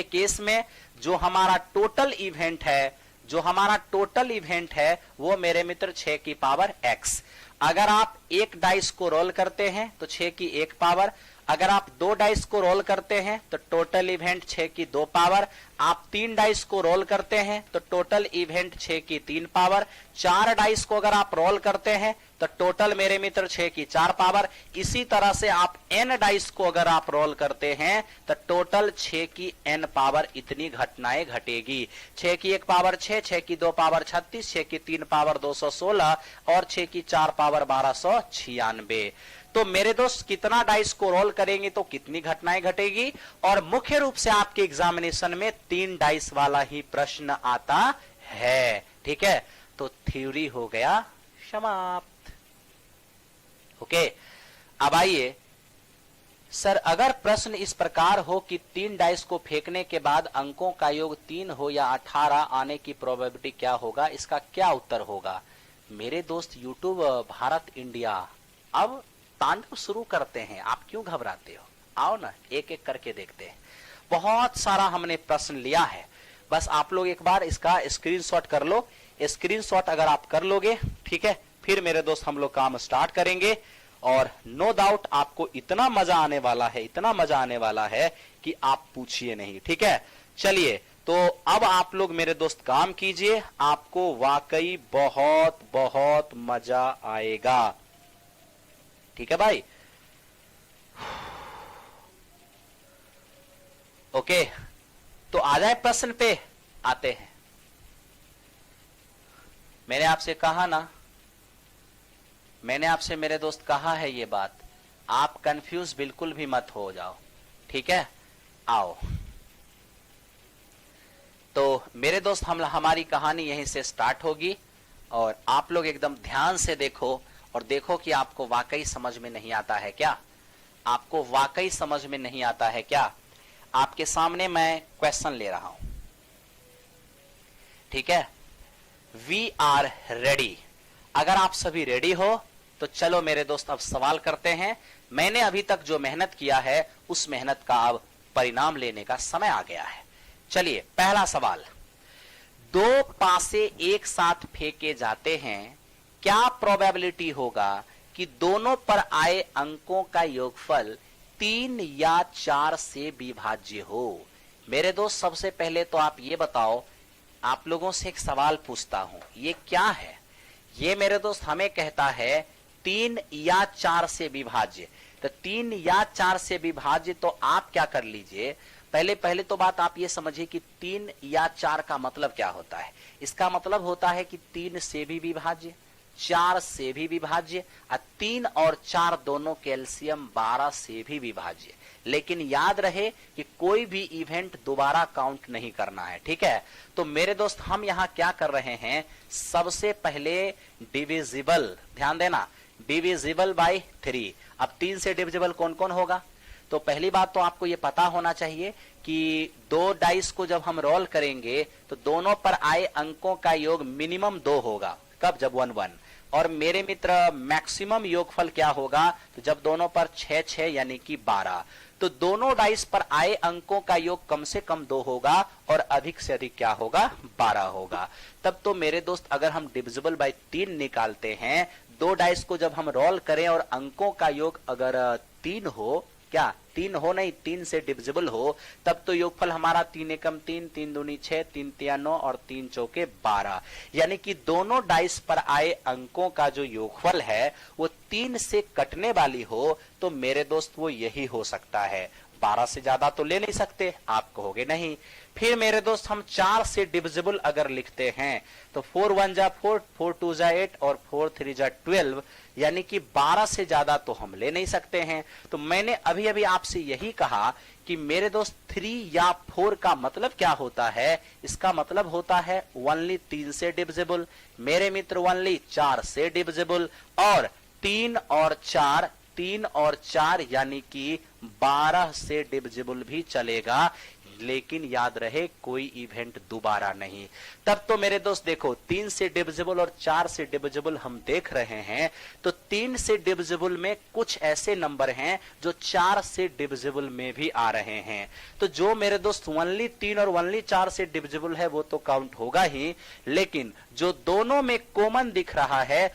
केस में जो हमारा टोटल इवेंट है वो मेरे मित्र 6 की पावर x। अगर आप एक डाइस को रोल करते हैं तो 6 की 1 पावर, अगर आप 2 डाइस को रोल करते हैं तो टोटल इवेंट 6 की 2 पावर, आप 3 डाइस को रोल करते हैं तो टोटल इवेंट 6 की 3 पावर, 4 डाइस को अगर आप रोल करते हैं तो टोटल मेरे मित्र 6 की 4 पावर। इसी तरह से आप n डाइस को अगर आप रोल करते हैं तो टोटल 6 की n पावर इतनी घटनाएं घटेगी। 6 की 1 पावर 6, 6 की 2 पावर 36, 6 की 3 पावर 216 और 6 की 4 पावर 1296। तो मेरे दोस्त कितना डाइस को रोल करेंगे तो कितनी घटनाएं घटेगी, और मुख्य रूप से आपके एग्जामिनेशन में 3 डाइस वाला ही प्रश्न आता है। ठीक है, तो थ्योरी हो गया समाप्त। ओके, अब आइए सर, अगर प्रश्न इस प्रकार हो कि 3 डाइस को फेंकने के बाद अंकों का योग 3 हो या 18 आने की प्रोबेबिलिटी क्या होगा, इसका क्या उत्तर होगा? मेरे दोस्त यूट्यूब भारत इंडिया अब तांडव शुरू करते हैं, आप क्यों घबराते हो? आओ ना एक एक करके देखते हैं। बहुत सारा हमने प्रश्न लिया है, बस आप लोग एक बार इसका स्क्रीनशॉट कर लो। स्क्रीनशॉट अगर आप कर लोगे, ठीक है, फिर मेरे दोस्त हम लोग काम स्टार्ट करेंगे, और नो डाउट आपको इतना मजा आने वाला है कि आप पूछिए नहीं। ठीक है, चलिए तो अब आप लोग मेरे दोस्त काम कीजिए, आपको वाकई बहुत बहुत मजा आएगा। ठीक है भाई, ओके, तो आ जाए प्रश्न पे आते हैं। मैंने आपसे कहा ना, मैंने आपसे मेरे दोस्त कहा है ये बात, आप कंफ्यूज बिल्कुल भी मत हो जाओ। ठीक है, आओ। तो मेरे दोस्त हमारी कहानी यहीं से स्टार्ट होगी, और आप लोग एकदम ध्यान से देखो और देखो कि आपको वाकई समझ में नहीं आता है क्या, आपको वाकई समझ में नहीं आता है क्या। आपके सामने मैं क्वेश्चन ले रहा हूं, ठीक है, वी आर रेडी। अगर आप सभी रेडी हो तो चलो मेरे दोस्त अब सवाल करते हैं। मैंने अभी तक जो मेहनत किया है उस मेहनत का अब परिणाम लेने का समय आ गया है। चलिए पहला सवाल, दो पासे एक साथ फेंके जाते हैं, क्या प्रोबेबिलिटी होगा कि दोनों पर आए अंकों का योगफल 3 या 4 से विभाज्य हो? मेरे दोस्त सबसे पहले तो आप ये बताओ, आप लोगों से एक सवाल पूछता हूं, ये क्या है? ये मेरे दोस्त हमें कहता है 3 या 4 से विभाज्य। तो 3 या 4 से विभाज्य, तो आप क्या कर लीजिए, पहले तो बात आप ये समझिए कि 3 या 4 का मतलब क्या होता है। इसका मतलब होता है कि 3 से भी विभाज्य, 4 से भी विभाज्य, और 3 और 4 दोनों कैल्शियम 12 से भी विभाज्य। लेकिन याद रहे कि कोई भी इवेंट दोबारा काउंट नहीं करना है, ठीक है? तो मेरे दोस्त हम यहां क्या कर रहे हैं, सबसे पहले डिविजिबल, ध्यान देना, डिविजिबल बाय 3। अब 3 से डिविजिबल कौन कौन होगा? तो पहली बात तो आपको ये पता होना चाहिए कि दो डाइस को जब हम रोल करेंगे तो दोनों पर आए अंकों का योग मिनिमम 2 होगा। कब? जब 1 1। और मेरे मित्र मैक्सिमम योगफल क्या होगा? तो जब दोनों पर 6 6 यानी कि 12। तो दोनों डाइस पर आए अंकों का योग कम से कम 2 होगा और अधिक से अधिक क्या होगा? 12 होगा। तब तो मेरे दोस्त अगर हम डिविजिबल बाय 3 निकालते हैं, दो डाइस को जब हम रोल करें और अंकों का योग अगर 3 हो, क्या 3 हो नहीं, 3 से डिविजिबल हो, तब तो योगफल हमारा 3 एकम 3, 3 दूनी 6, 3 तिया 9 और 3 चौके 12। यानी कि दोनों डाइस पर आए अंकों का जो योगफल है वो 3 से कटने वाली हो, तो मेरे दोस्त वो यही हो सकता है। 12 से ज्यादा तो ले नहीं सकते, आप कहोगे नहीं। फिर मेरे दोस्त हम 4 से डिविजिबल अगर लिखते हैं तो 4 1 जा 4, 4 2 जा 8 और 4 3 जा 12, यानी कि 12 से ज्यादा तो हम ले नहीं सकते हैं। तो मैंने अभी अभी आपसे यही कहा कि मेरे दोस्त 3 या 4 का मतलब क्या होता है? इसका मतलब होता है ओनली 3 से डिविजिबल, मेरे मित्र ओनली 4 से डिविजिबल, और 3 और 4, 3 और 4 यानी कि 12 से डिविजिबल भी चलेगा, लेकिन याद रहे कोई इवेंट दोबारा नहीं। तब तो मेरे दोस्त देखो, 3 से डिविजिबल और 4 से डिविजिबल हम देख रहे हैं, तो 3 से डिविजिबल में कुछ ऐसे नंबर हैं जो 4 से डिविजिबल में भी आ रहे हैं। तो जो मेरे दोस्त ओनली 3 और ओनली 4 से डिविजिबल है वो तो काउंट होगा ही, लेकिन जो दोनों में कॉमन दिख रहा है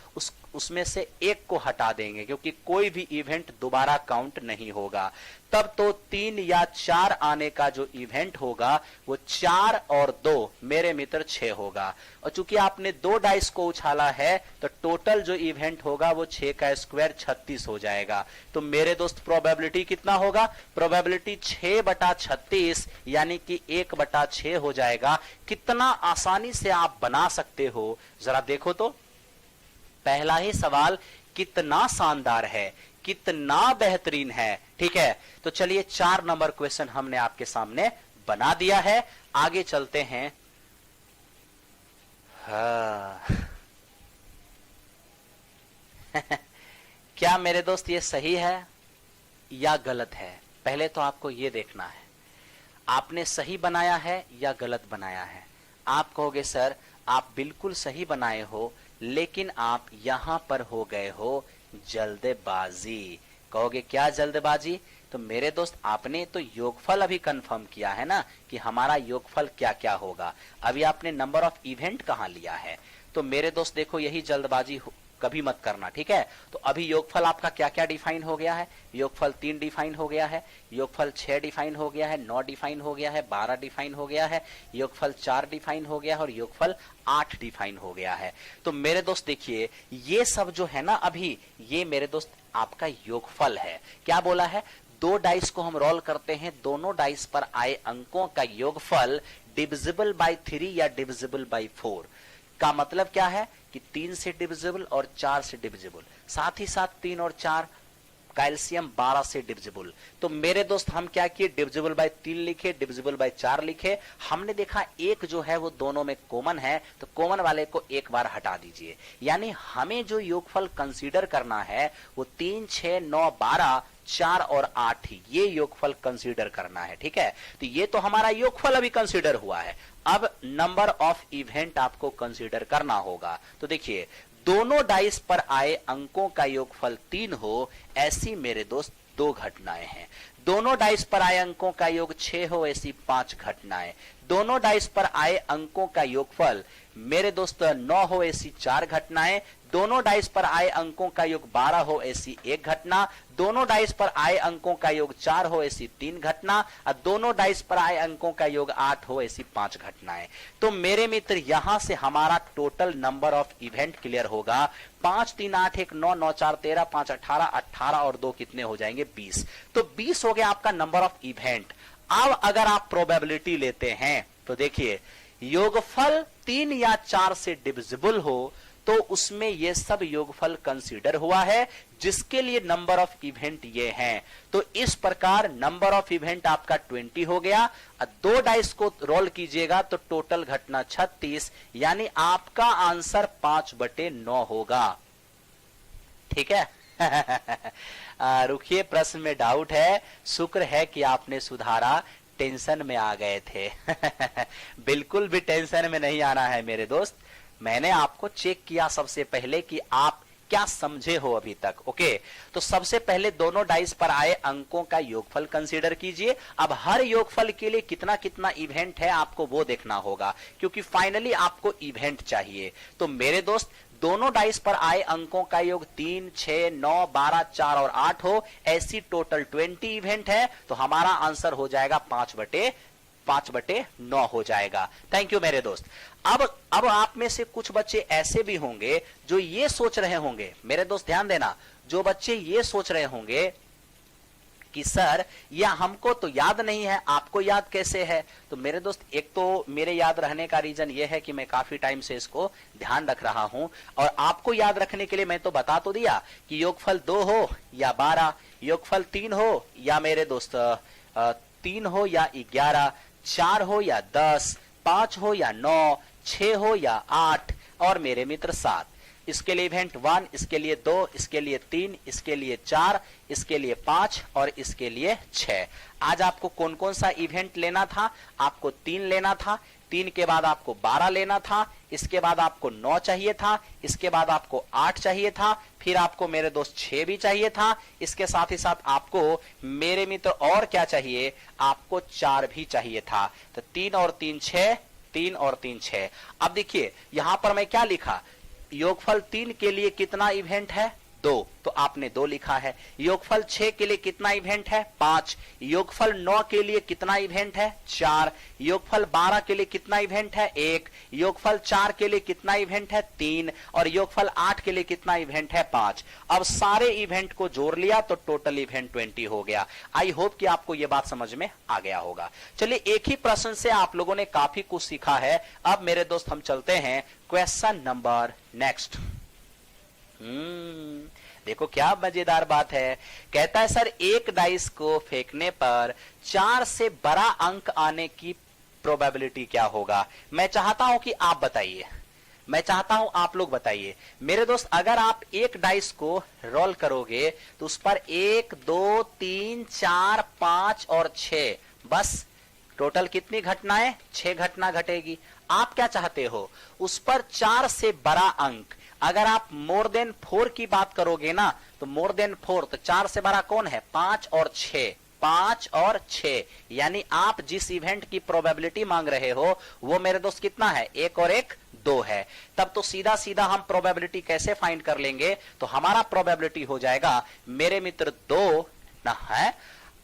उसमें से एक को हटा देंगे, क्योंकि कोई भी इवेंट दोबारा काउंट नहीं होगा। तब तो 3 या 4 आने का जो इवेंट होगा वो 4 और 2 मेरे मित्र 6 होगा। और चूंकि आपने 2 डाइस को उछाला है तो टोटल जो इवेंट होगा वो 6 का स्क्वायर 36 हो जाएगा। तो मेरे दोस्त प्रोबेबिलिटी कितना होगा? प्रोबेबिलिटी 6/36 यानी कि 1/6 हो जाएगा। कितना आसानी से आप बना सकते हो, जरा देखो तो। पहला ही सवाल कितना शानदार है, कितना बेहतरीन है, ठीक है? तो चलिए 4 नंबर क्वेश्चन हमने आपके सामने बना दिया है, आगे चलते हैं। क्या मेरे दोस्त ये सही है या गलत है? पहले तो आपको ये देखना है आपने सही बनाया है या गलत बनाया है। आप कहोगे सर आप बिल्कुल सही बनाए हो, लेकिन आप यहां पर हो गए हो जल्दबाजी। कहोगे क्या जल्दबाजी? तो मेरे दोस्त आपने तो योगफल अभी कंफर्म किया है ना कि हमारा योगफल क्या क्या होगा। अभी आपने नंबर ऑफ इवेंट कहां लिया है? तो मेरे दोस्त देखो यही जल्दबाजी कभी मत करना, ठीक है? तो अभी योगफल आपका क्या क्या डिफाइन हो गया है? योगफल 3 डिफाइन हो गया है, योगफल 6 डिफाइन हो गया है, 9 डिफाइन हो गया है, 12 डिफाइन हो गया है, योगफल 4 डिफाइन हो गया है और योगफल 8 डिफाइन हो गया है। तो मेरे दोस्त देखिए ये सब जो है ना, अभी ये मेरे दोस्त आपका योगफल है। क्या बोला है? 2 डाइस को हम रोल करते हैं, दोनों डाइस पर आए अंकों का योगफल डिविजिबल बाय 3 या डिविजिबल बाय 4 का मतलब क्या है कि 3 से डिविजिबल और 4 से डिविजिबल, साथ ही साथ 3 और 4 कैल्शियम 12 से डिविजिबल। तो मेरे दोस्त हम क्या किए? डिविजिबल बाय 3 लिखे, डिविजिबल बाय 4 लिखे। हमने देखा एक जो है वो दोनों में कॉमन है, तो कॉमन वाले को एक बार हटा दीजिए। यानी हमें जो योगफल कंसीडर करना है वो 3 6 9 12 4 और 8 ये योगफल कंसीडर करना है, ठीक है? तो ये तो हमारा योगफल अभी कंसीडर हुआ है। अब नंबर ऑफ इवेंट आपको कंसीडर करना होगा। तो देखिए दोनों डाइस पर आए अंकों का योगफल 3 हो, ऐसी मेरे दोस्त 2 घटनाएं हैं। दोनों डाइस पर आए अंकों का योग 6 हो ऐसी 5 घटनाएं। दोनों डाइस पर आए अंकों का योगफल मेरे दोस्त 9 हो ऐसी 4 घटनाएं। दोनों डाइस पर आए अंकों का योग 12 हो ऐसी 1 घटना। दोनों डाइस पर आए अंकों का योग 4 हो ऐसी 3 घटना और दोनों डाइस पर आए अंकों का योग 8 हो ऐसी 5 घटनाएं। तो मेरे मित्र यहां से हमारा total number of event clear होगा 5 3 8 1 9 9 4 13 5 18 18 और 2 कितने हो जाएंगे 20। तो 20 हो गया आपका नंबर ऑफ इवेंट। अब अगर आप प्रोबेबिलिटी लेते हैं तो देखिए योगफल 3 या 4 से डिविजिबल हो तो उसमें ये सब योगफल कंसीडर हुआ है जिसके लिए नंबर ऑफ इवेंट ये हैं। तो इस प्रकार नंबर ऑफ इवेंट आपका 20 हो गया। 2 डाइस को रोल कीजिएगा तो टोटल घटना 36 यानी आपका आंसर 5/9 होगा। ठीक है। रुकिए प्रश्न में डाउट है, शुक्र है कि आपने सुधारा, टेंशन में आ गए थे। बिल्कुल भी टेंशन में नहीं आना है मेरे दोस्त। मैंने आपको चेक किया सबसे पहले कि आप क्या समझे हो अभी तक। ओके, तो सबसे पहले दोनों डाइस पर आए अंकों का योगफल कंसीडर कीजिए। अब हर योगफल के लिए कितना कितना इवेंट है आपको वो देखना होगा क्योंकि फाइनली आपको इवेंट चाहिए। तो मेरे दोस्त दोनों डाइस पर आए अंकों का योग 3 6 9 12 4 और 8 हो ऐसी टोटल 20 इवेंट है। तो हमारा आंसर हो जाएगा 5/9 हो जाएगा। थैंक यू मेरे दोस्त। अब आप में से कुछ बच्चे ऐसे भी होंगे जो ये सोच रहे होंगे, मेरे दोस्त ध्यान देना, जो बच्चे ये सोच रहे होंगे कि सर या हमको तो याद नहीं है, आपको याद कैसे है। तो मेरे दोस्त एक तो मेरे याद रहने का रीजन ये है कि मैं काफी टाइम से इसको ध्यान रख रहा हूं और आपको याद रखने के लिए मैं तो बता तो दिया कि योगफल 2 हो या 12, योगफल 3 हो या मेरे दोस्त 3 हो या 11, 4 हो या 10, 5 हो या 9, 6 हो या 8 और मेरे मित्र 7। इसके लिए इवेंट 1, इसके लिए 2, इसके लिए 3, इसके लिए 4, इसके लिए 5 और इसके लिए 6। आज आपको कौन कौन सा इवेंट लेना था? आपको 3 लेना था, 3 के बाद आपको 12 लेना था, इसके बाद आपको 9 चाहिए था, इसके बाद आपको 8 चाहिए था, फिर आपको मेरे दोस्त 6 भी चाहिए था, इसके साथ ही साथ आपको मेरे मित्र और क्या चाहिए? आपको 4 भी चाहिए था। तो 3 और 3 6, 3 और 3 6। अब देखिए यहां पर मैं क्या लिखा, योगफल 3 के लिए कितना इवेंट है? 2, तो आपने 2 लिखा है। योगफल 6 के लिए कितना इवेंट है? 5। योगफल 9 के लिए कितना इवेंट है? 4। योगफल 12 के लिए कितना इवेंट है? 1। योगफल 4 के लिए कितना इवेंट है? 3 और योगफल 8 के लिए कितना इवेंट है? 5। अब सारे इवेंट को जोड़ लिया तो टोटल इवेंट 20 हो गया। आई होप कि आपको यह बात समझ में आ गया होगा। चलिए एक ही प्रश्न से आप लोगों ने काफी कुछ सीखा है। अब मेरे दोस्त हम चलते हैं क्वेश्चन नंबर नेक्स्ट। देखो क्या मजेदार बात है। कहता है सर एक डाइस को फेंकने पर 4 से बड़ा अंक आने की प्रोबेबिलिटी क्या होगा? मैं चाहता हूं कि आप बताइए, मैं चाहता हूं आप लोग बताइए। मेरे दोस्त अगर आप एक डाइस को रोल करोगे तो उस पर 1 2 3 4 5 और 6, बस टोटल कितनी घटनाएं? 6 घटना घटेगी। आप क्या चाहते हो? उस पर 4 से बड़ा अंक। अगर आप मोर देन 4 की बात करोगे ना तो मोर देन 4, तो 4 से बड़ा कौन है? 5 और 6, 5 और 6, यानी आप जिस इवेंट की प्रोबेबिलिटी मांग रहे हो वो मेरे दोस्त कितना है? 1 और 1 2 है। तब तो सीधा सीधा हम प्रोबेबिलिटी कैसे फाइंड कर लेंगे? तो हमारा प्रोबेबिलिटी हो जाएगा मेरे मित्र 2 ना है।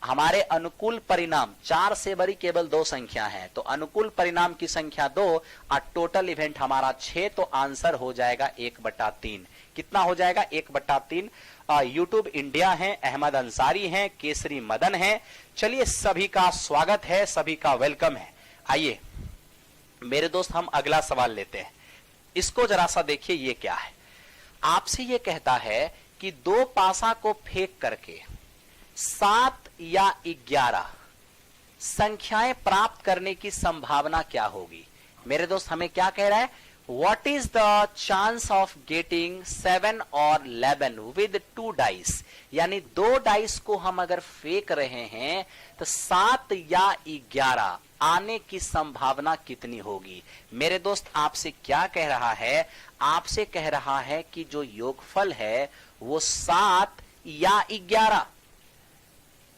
हमारे अनुकूल परिणाम 4 से बड़ी केवल 2 संख्या है, तो अनुकूल परिणाम की संख्या 2 और टोटल इवेंट हमारा 6, तो आंसर हो जाएगा 1/3। कितना हो जाएगा? 1/3। यूट्यूब इंडिया है, अहमद अंसारी हैं, केसरी मदन हैं। चलिए सभी का स्वागत है, सभी का वेलकम है। आइए मेरे दोस्त हम अगला सवाल लेते हैं। इसको जरा सा देखिए, ये क्या है? आपसे ये कहता है कि 2 पासा को फेंक करके 7 या 11 संख्याएं प्राप्त करने की संभावना क्या होगी? मेरे दोस्त हमें क्या कह रहा है? What is the chance of getting 7 और 11 with 2 dice? यानी 2 डाइस को हम अगर फेंक रहे हैं तो 7 या 11 आने की संभावना कितनी होगी? मेरे दोस्त आपसे क्या कह रहा है? आपसे कह रहा है कि जो योगफल है वो 7 या 11,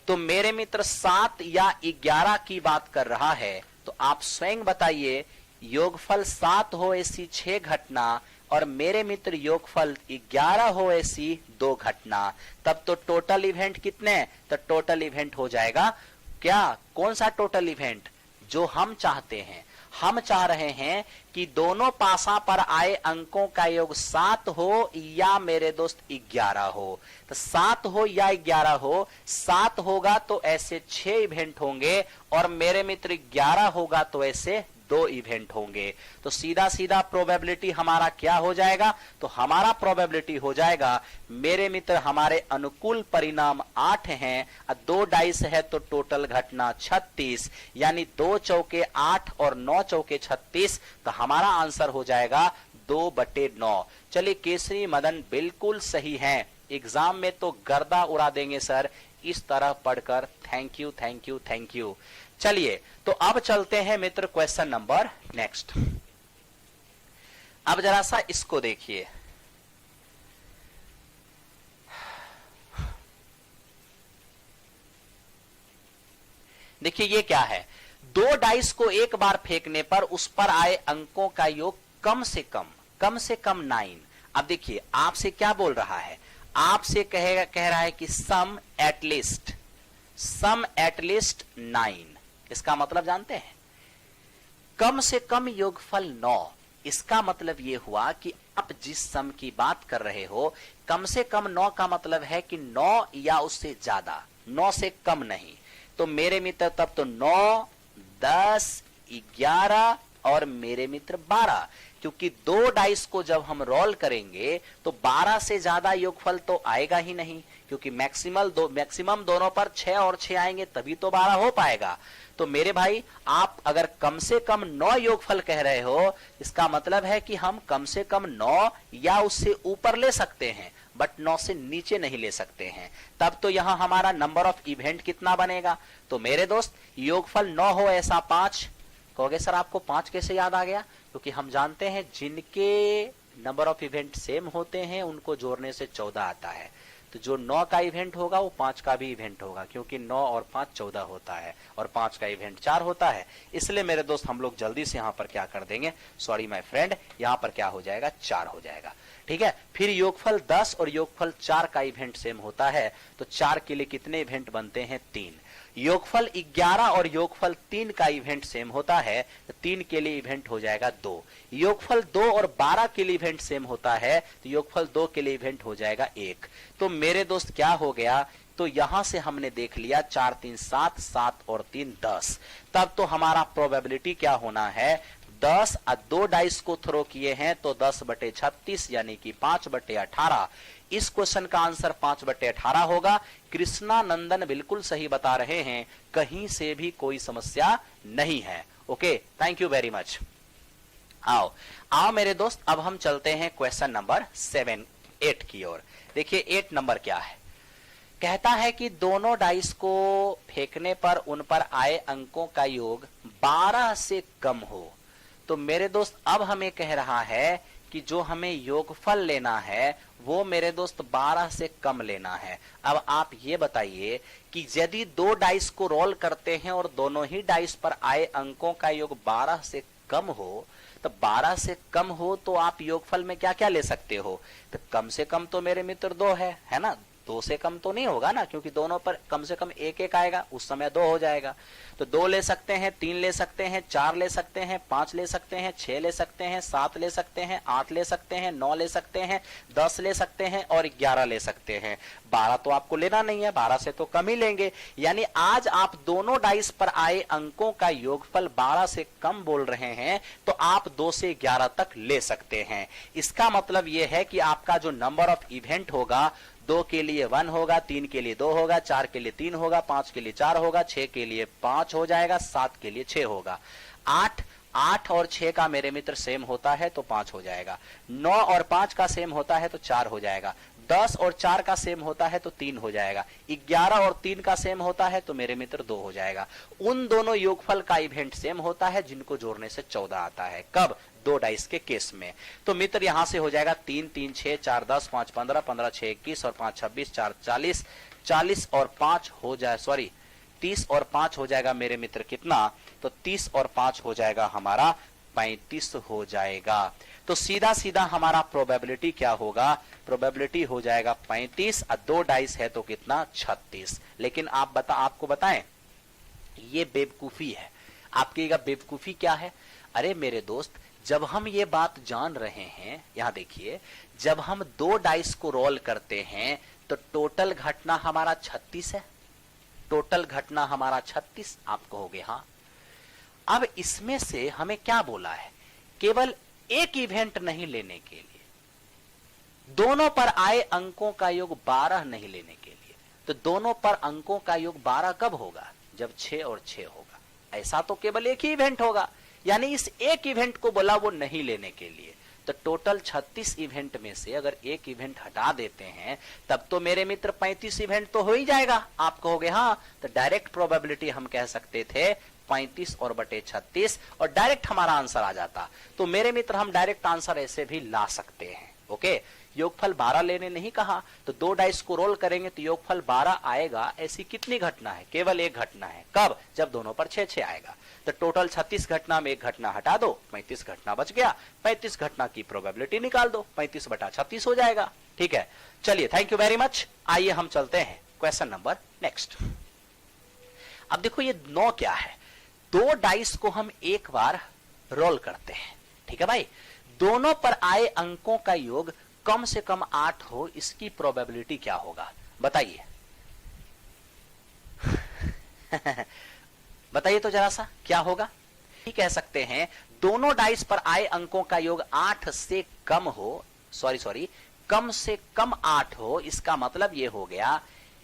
तो मेरे मित्र 7 या 11 की बात कर रहा है, तो आप स्वयं बताइए योगफल 7 हो ऐसी 6 घटना और मेरे मित्र योगफल 11 हो ऐसी 2 घटना, तब तो टोटल इवेंट कितने? तो टोटल इवेंट हो जाएगा क्या? कौन सा टोटल इवेंट? जो हम चाहते हैं। हम चाह रहे हैं कि दोनों पासा पर आए अंकों का योग 7 हो या मेरे दोस्त 11 हो। तो 7 हो या 11 हो, 7 होगा तो ऐसे 6 इवेंट होंगे और मेरे मित्र 11 होगा तो ऐसे 2 इवेंट होंगे। तो सीधा सीधा प्रोबेबिलिटी हमारा क्या हो जाएगा? तो हमारा प्रोबेबिलिटी हो जाएगा मेरे मित्र, हमारे अनुकूल परिणाम 8 हैं, 2 डाइस है तो टोटल घटना 36, यानी 2 चौके 8 और 9 चौके 36। तो हमारा आंसर हो जाएगा 2/9। चलिए केसरी मदन बिल्कुल सही है, एग्जाम में तो गर्दा उड़ा देंगे सर इस तरह पढ़कर। Thank you thank you thank you. चलिए तो अब चलते हैं मित्र क्वेश्चन नंबर नेक्स्ट। अब जरा सा इसको देखिए, देखिए ये क्या है? 2 डाइस को एक बार फेंकने पर उस पर आए अंकों का योग कम से कम 9। अब देखिए आपसे क्या बोल रहा है? आपसे कह रहा है कि सम एटलीस्ट 9। इसका मतलब जानते हैं? कम से कम योगफल 9। इसका मतलब यह हुआ कि आप जिस सम की बात कर रहे हो, कम से कम 9 का मतलब है कि 9 या उससे ज्यादा, 9 से कम नहीं। तो मेरे मित्र तब तो 9, 10, 11 और मेरे मित्र 12, क्योंकि 2 डाइस को जब हम रोल करेंगे तो 12 से ज्यादा योगफल तो आएगा ही नहीं, क्योंकि मैक्सिमम दोनों पर 6 और 6 आएंगे तभी तो 12 हो पाएगा। तो मेरे भाई आप अगर कम से कम 9 योगफल कह रहे हो, इसका मतलब है कि हम कम से कम 9 या उससे ऊपर ले सकते हैं, बट 9 से नीचे नहीं ले सकते हैं। तब तो यहां हमारा नंबर ऑफ इवेंट कितना बनेगा? तो मेरे दोस्त योगफल 9 हो ऐसा 5। कहोगे सर आपको 5 कैसे याद आ गया? क्योंकि हम जानते हैं जिनके नंबर ऑफ इवेंट सेम होते हैं उनको जोड़ने से 14 आता है। तो जो 9 का इवेंट होगा वो 5 का भी इवेंट होगा, क्योंकि 9 और 5 14 होता है और 5 का इवेंट 4 होता है। इसलिए मेरे दोस्त हम लोग जल्दी से यहां पर क्या कर देंगे, सॉरी माय फ्रेंड, यहां पर क्या हो जाएगा? 4 हो जाएगा। ठीक है, फिर योगफल 10 और योगफल 4 का इवेंट सेम होता है, तो 4 के लिए कितने इवेंट बनते हैं? 3। योगफल 11 और योगफल 3 का इवेंट सेम होता है, तो 3 के लिए इवेंट हो जाएगा 2। योगफल 2 और 12 के लिए इवेंट सेम होता है, तो योगफल 2 के लिए इवेंट हो जाएगा 1। तो मेरे दोस्त क्या हो गया? तो यहां से हमने देख लिया 4 3 7, 7 और 3 10। तब तो हमारा प्रोबेबिलिटी क्या होना है? 10 और 2 डाइस को थ्रो किए हैं तो 10/36 यानी कि 5/18। इस क्वेश्चन का आंसर 5/18 होगा। कृष्णा नंदन बिल्कुल सही बता रहे हैं, कहीं से भी कोई समस्या नहीं है। Okay, thank you very much. आओ मेरे दोस्त, अब हम चलते हैं क्वेश्चन नंबर 8 की ओर। देखिए 8 नंबर क्या है? कहता है कि दोनों डाइस को फेंकने पर उन पर आए अंकों का योग 12 से कम हो। तो मेरे दोस्त अब हमें कह रहा है कि जो हमें योगफल लेना है वो मेरे दोस्त 12 से कम लेना है। अब आप ये बताइए कि यदि 2 डाइस को रोल करते हैं और दोनों ही डाइस पर आए अंकों का योग 12 से कम हो, तो 12 से कम हो तो आप योगफल में क्या क्या ले सकते हो? तो कम से कम तो मेरे मित्र 2 है ना? 2 से कम तो नहीं होगा ना, क्योंकि दोनों पर कम से कम 1 आएगा, उस समय 2 हो जाएगा। तो 2 ले सकते हैं, 3 ले सकते हैं, 4 ले सकते हैं, 5 ले सकते हैं, 6 ले सकते हैं, 7 ले सकते हैं, 8 ले सकते हैं, 9 ले सकते हैं, 10 ले सकते हैं और 11 ले सकते हैं। 12 तो आपको लेना नहीं है, 12 से तो कम ही लेंगे। यानी आज आप दोनों डाइस पर आए अंकों का योगफल 12 से कम बोल रहे हैं, तो आप 2 से 11 तक ले सकते हैं। इसका मतलब यह है कि आपका जो नंबर ऑफ इवेंट होगा, 2 के लिए 1 होगा, 3 के लिए 2 होगा, 4 के लिए 3 होगा, 5 के लिए 4 होगा, 6 के लिए 5 हो जाएगा, 7 के लिए 6 होगा। 8 और 6 का मेरे मित्र सेम होता है तो 5 हो जाएगा। 9 और 5 का सेम होता है तो 4 हो जाएगा। 10 और 4 का सेम होता है तो 3 हो जाएगा। 11 और 3 का सेम होता है तो मेरे मित्र 2 हो जाएगा। उन दोनों योगफल का इवेंट सेम होता है जिनको जोड़ने से 14 आता है। कब? 2 डाइस के केस में। तो मित्र यहां से हो जाएगा 3 3 6 4 10 5 15 15 6 21 और 5 26 4 40 40 और 5 हो जाए, सॉरी 30 और 5 हो जाएगा मेरे मित्र कितना, तो 30 और 5 हो जाएगा हमारा 35 हो जाएगा। तो सीधा सीधा हमारा प्रोबेबिलिटी क्या होगा, प्रोबेबिलिटी हो जाएगा 35 और 2 डाइस है तो कितना 36। लेकिन आपको बताएं ये बेवकूफी है। आप कहिएगा बेवकूफी क्या है, अरे मेरे दोस्त जब हम ये बात जान रहे हैं, यहां देखिए जब हम 2 डाइस को रोल करते हैं तो टोटल घटना हमारा 36 है, टोटल घटना हमारा 36। आप कहोगे हाँ। अब इसमें से हमें क्या बोला है, केवल एक इवेंट नहीं लेने के लिए, दोनों पर आए अंकों का योग 12 नहीं लेने के लिए। तो दोनों पर अंकों का योग 12 कब होगा, जब 6 और 6 होगा। ऐसा तो केवल एक ही इवेंट होगा, यानी इस एक इवेंट को बोला वो नहीं लेने के लिए। तो टोटल 36 इवेंट में से अगर एक इवेंट हटा देते हैं तब तो मेरे मित्र 35 इवेंट तो हो ही जाएगा। आप कहोगे हाँ, तो डायरेक्ट प्रोबेबिलिटी हम कह सकते थे 35 और बटे 36 और डायरेक्ट हमारा आंसर आ जाता। तो मेरे मित्र हम डायरेक्ट आंसर ऐसे भी ला सकते हैं। ओके, योगफल 12 लेने नहीं कहा, तो 2 डाइस को रोल करेंगे तो योगफल 12 आएगा। ऐसी कितनी घटना है, केवल एक घटना है। कब, जब दोनों पर 6-6 आएगा। तो टोटल 36 घटना में एक घटना हटा दो, 35 घटना बच गया। 35 घटना की प्रोबेबिलिटी निकाल दो, 35 बटा 36 हो जाएगा। ठीक है, चलिए थैंक यू वेरी मच। आइए हम चलते हैं क्वेश्चन नंबर नेक्स्ट। अब देखो ये 9 क्या है, 2 डाइस को हम एक बार रोल करते हैं। ठीक है भाई, दोनों पर आए अंकों का योग कम से कम 8 हो, इसकी प्रोबेबिलिटी क्या होगा बताइए। बताइए तो जरा सा क्या होगा। कह सकते हैं दोनों डाइस पर आए अंकों का योग 8 से कम हो, सॉरी कम से कम 8 हो। इसका मतलब यह हो गया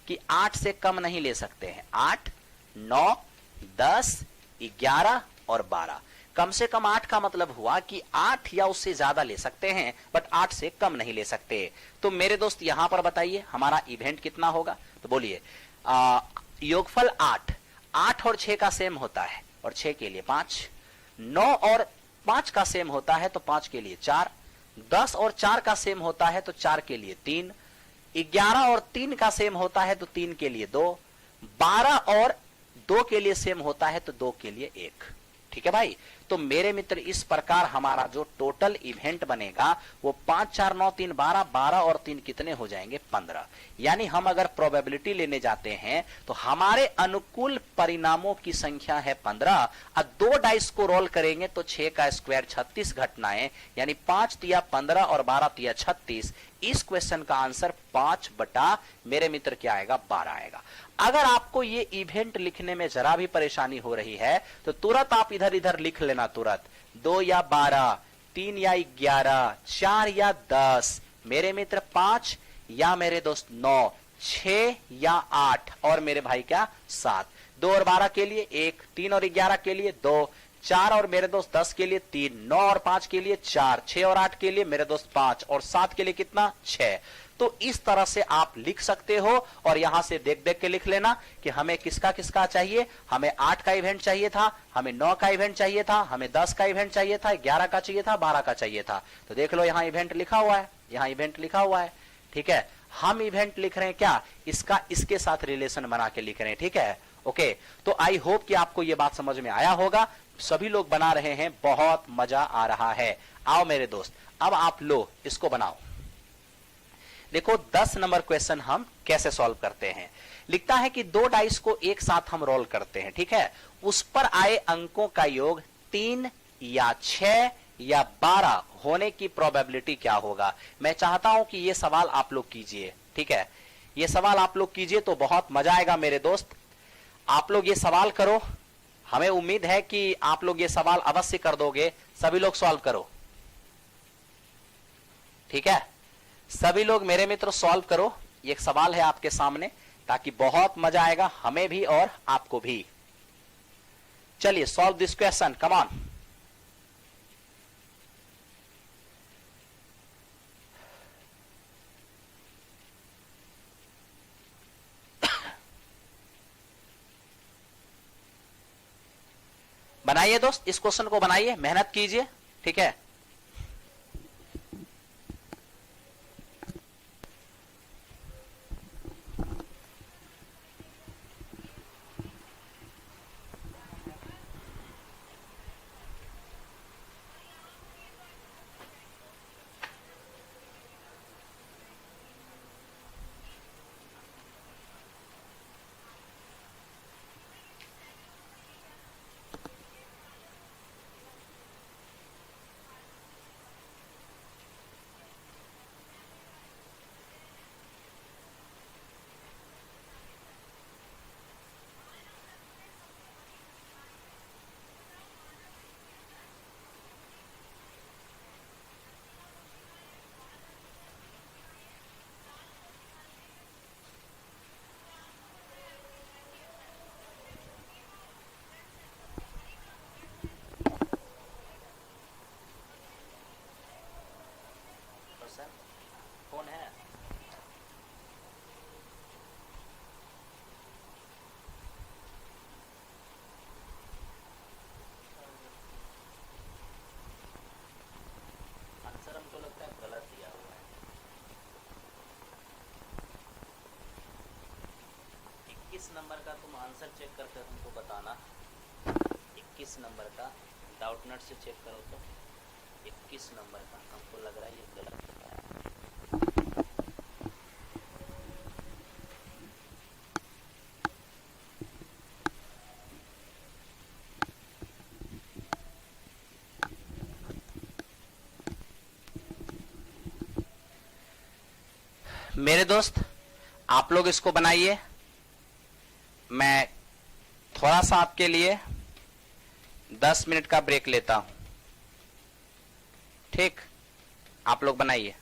कि 8 से कम नहीं ले सकते हैं। 8, 9, 10, 11 और 12। कम से कम 8 का मतलब हुआ कि 8 या उससे ज्यादा ले सकते हैं, बट 8 से कम नहीं ले सकते। तो मेरे दोस्त यहां पर बताइए हमारा इवेंट कितना होगा, तो बोलिए योगफल 8 और 6 का सेम होता है और 6 के लिए 5, 9 और 5 का सेम होता है तो 5 के लिए 4, 10 और 4 का सेम होता है तो 4 के लिए 3, 11 और 3 का सेम होता है तो 3 के लिए 2, 12 और 2 के लिए सेम होता है तो 2 के लिए 1। ठीक है भाई, तो मेरे मित्र इस प्रकार हमारा जो टोटल इवेंट बनेगा वो 5, 4, 9, 3, 12, 12 और 3 कितने हो जाएंगे 15। यानी हम अगर प्रोबेबिलिटी लेने जाते हैं तो हमारे अनुकूल परिणामों की संख्या है 15। अब 2 डाइस को रोल करेंगे तो 6 का स्क्वायर 36 घटनाएं, यानी 5 तिया 15 और 12 तिया 36। इस क्वेश्चन का आंसर 5 बटा मेरे मित्र क्या आएगा 12 आएगा। अगर आपको ये इवेंट लिखने में जरा भी परेशानी हो रही है तो तुरंत आप इधर इधर लिख लेना तुरंत। 2 या 12, 3 या 11, 4 या 10, मेरे मित्र 5 या मेरे दोस्त 9, 6 या 8 और मेरे भाई क्या 7। 2 और 12 के लिए 1, 3 और 11 के लिए 2, 4 और मेरे दोस्त 10 के लिए 3, 9 और 5 के लिए 4, 6 और 8 के लिए मेरे दोस्त 5 और 7 के लिए कितना 6। तो इस तरह से आप लिख सकते हो और यहां से देख देख के लिख लेना कि हमें किसका किसका चाहिए। हमें 8 का इवेंट चाहिए था, हमें 9 का इवेंट चाहिए था, हमें 10 का इवेंट चाहिए था, 11 का चाहिए था, 12 का चाहिए था। तो देख लो यहां इवेंट लिखा हुआ है, यहां इवेंट लिखा हुआ है। ठीक है, हम इवेंट लिख रहे हैं क्या, इसका इसके साथ रिलेशन बना के लिख रहे हैं। ठीक है, ओके। तो आई होप कि आपको यह बात समझ में आया होगा। सभी लोग बना रहे हैं, बहुत मजा आ रहा है। आओ मेरे दोस्त, अब आप लो इसको बनाओ। देखो 10 नंबर क्वेश्चन हम कैसे सॉल्व करते हैं। लिखता है कि 2 डाइस को एक साथ हम रोल करते हैं। ठीक है, उस पर आए अंकों का योग 3 या 6 या 12 होने की प्रोबेबिलिटी क्या होगा। मैं चाहता हूं कि यह सवाल आप लोग कीजिए। ठीक है, यह सवाल आप लोग कीजिए तो बहुत मजा आएगा मेरे दोस्त। आप लोग ये सवाल करो, हमें उम्मीद है कि आप लोग ये सवाल अवश्य कर दोगे। सभी लोग सॉल्व करो। ठीक है, सभी लोग मेरे मित्र सॉल्व करो। एक सवाल है आपके सामने, ताकि बहुत मजा आएगा हमें भी और आपको भी। चलिए solve this question, come on. बनाइए दोस्त, इस क्वेश्चन को बनाइए, मेहनत कीजिए। ठीक है, 21 नंबर का तुम आंसर चेक करके हमको बताना। 21 नंबर का डाउट नट से चेक करो तो 21 नंबर का हमको लग रहा है ये गलत है। मेरे दोस्त आप लोग इसको बनाइए, मैं थोड़ा सा आपके लिए 10 मिनट का ब्रेक लेता हूं। ठीक, आप लोग बनाइए।